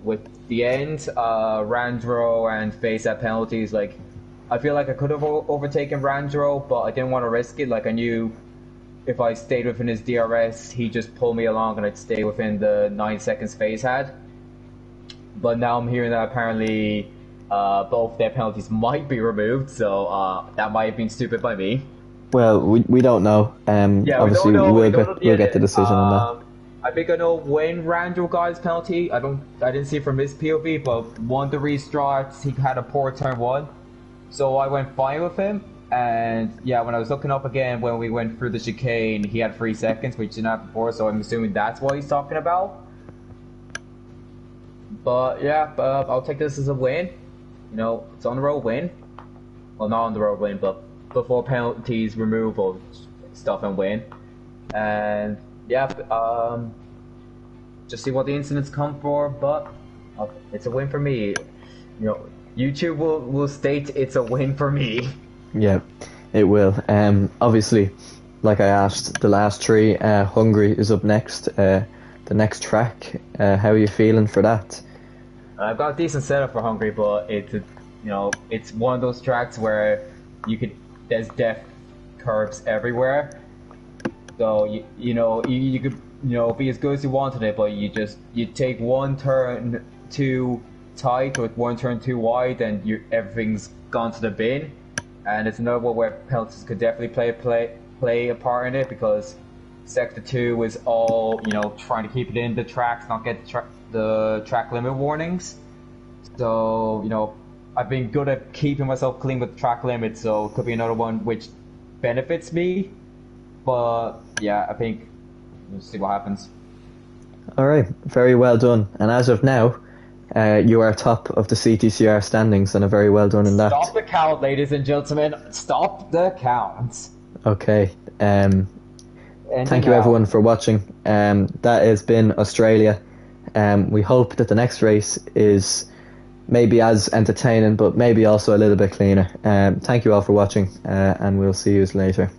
with the end, Randro and Faze had penalties. Like I feel like I could have overtaken Randro, but I didn't want to risk it. Like I knew if I stayed within his DRS, he'd just pull me along and I'd stay within the 9 seconds Faze had. But now I'm hearing that apparently both their penalties might be removed, so that might have been stupid by me. Well, we don't know. Obviously, we'll get the decision on that. I think I know when Randall got his penalty. I didn't see it from his POV, but one of the restarts, he had a poor turn 1, so I went fine with him. And yeah, when I was looking up again when we went through the chicane, he had 3 seconds, which didn't have before. So I'm assuming that's what he's talking about. But yeah, I'll take this as a win. It's on the road win. Well, not on the road win, but before penalties, removal stuff and win. And yeah, just see what the incidents come for. But it's a win for me. YouTube will state it's a win for me. Yeah, it will. Obviously, like I asked, the last 3, Hungary is up next. The next track. How are you feeling for that? I've got a decent setup for Hungary, but it's one of those tracks where there's death curves everywhere. So you could be as good as you wanted it, but you take one turn too tight or one turn too wide, and everything's gone to the bin. And it's another one where penalties could definitely play a part in it, because Sector 2 is all trying to keep it in the tracks, not get the track limit warnings. So I've been good at keeping myself clean with track limits, so it could be another one which benefits me. But yeah, I think we'll see what happens. Alright, very well done. And as of now, you are top of the CTCR standings, and a very well done in that. Stop the count, ladies and gentlemen. Stop the count. Okay. Thank you everyone for watching. That has been Australia. We hope that the next race is maybe as entertaining, but maybe also a little bit cleaner. Thank you all for watching, and we'll see you later.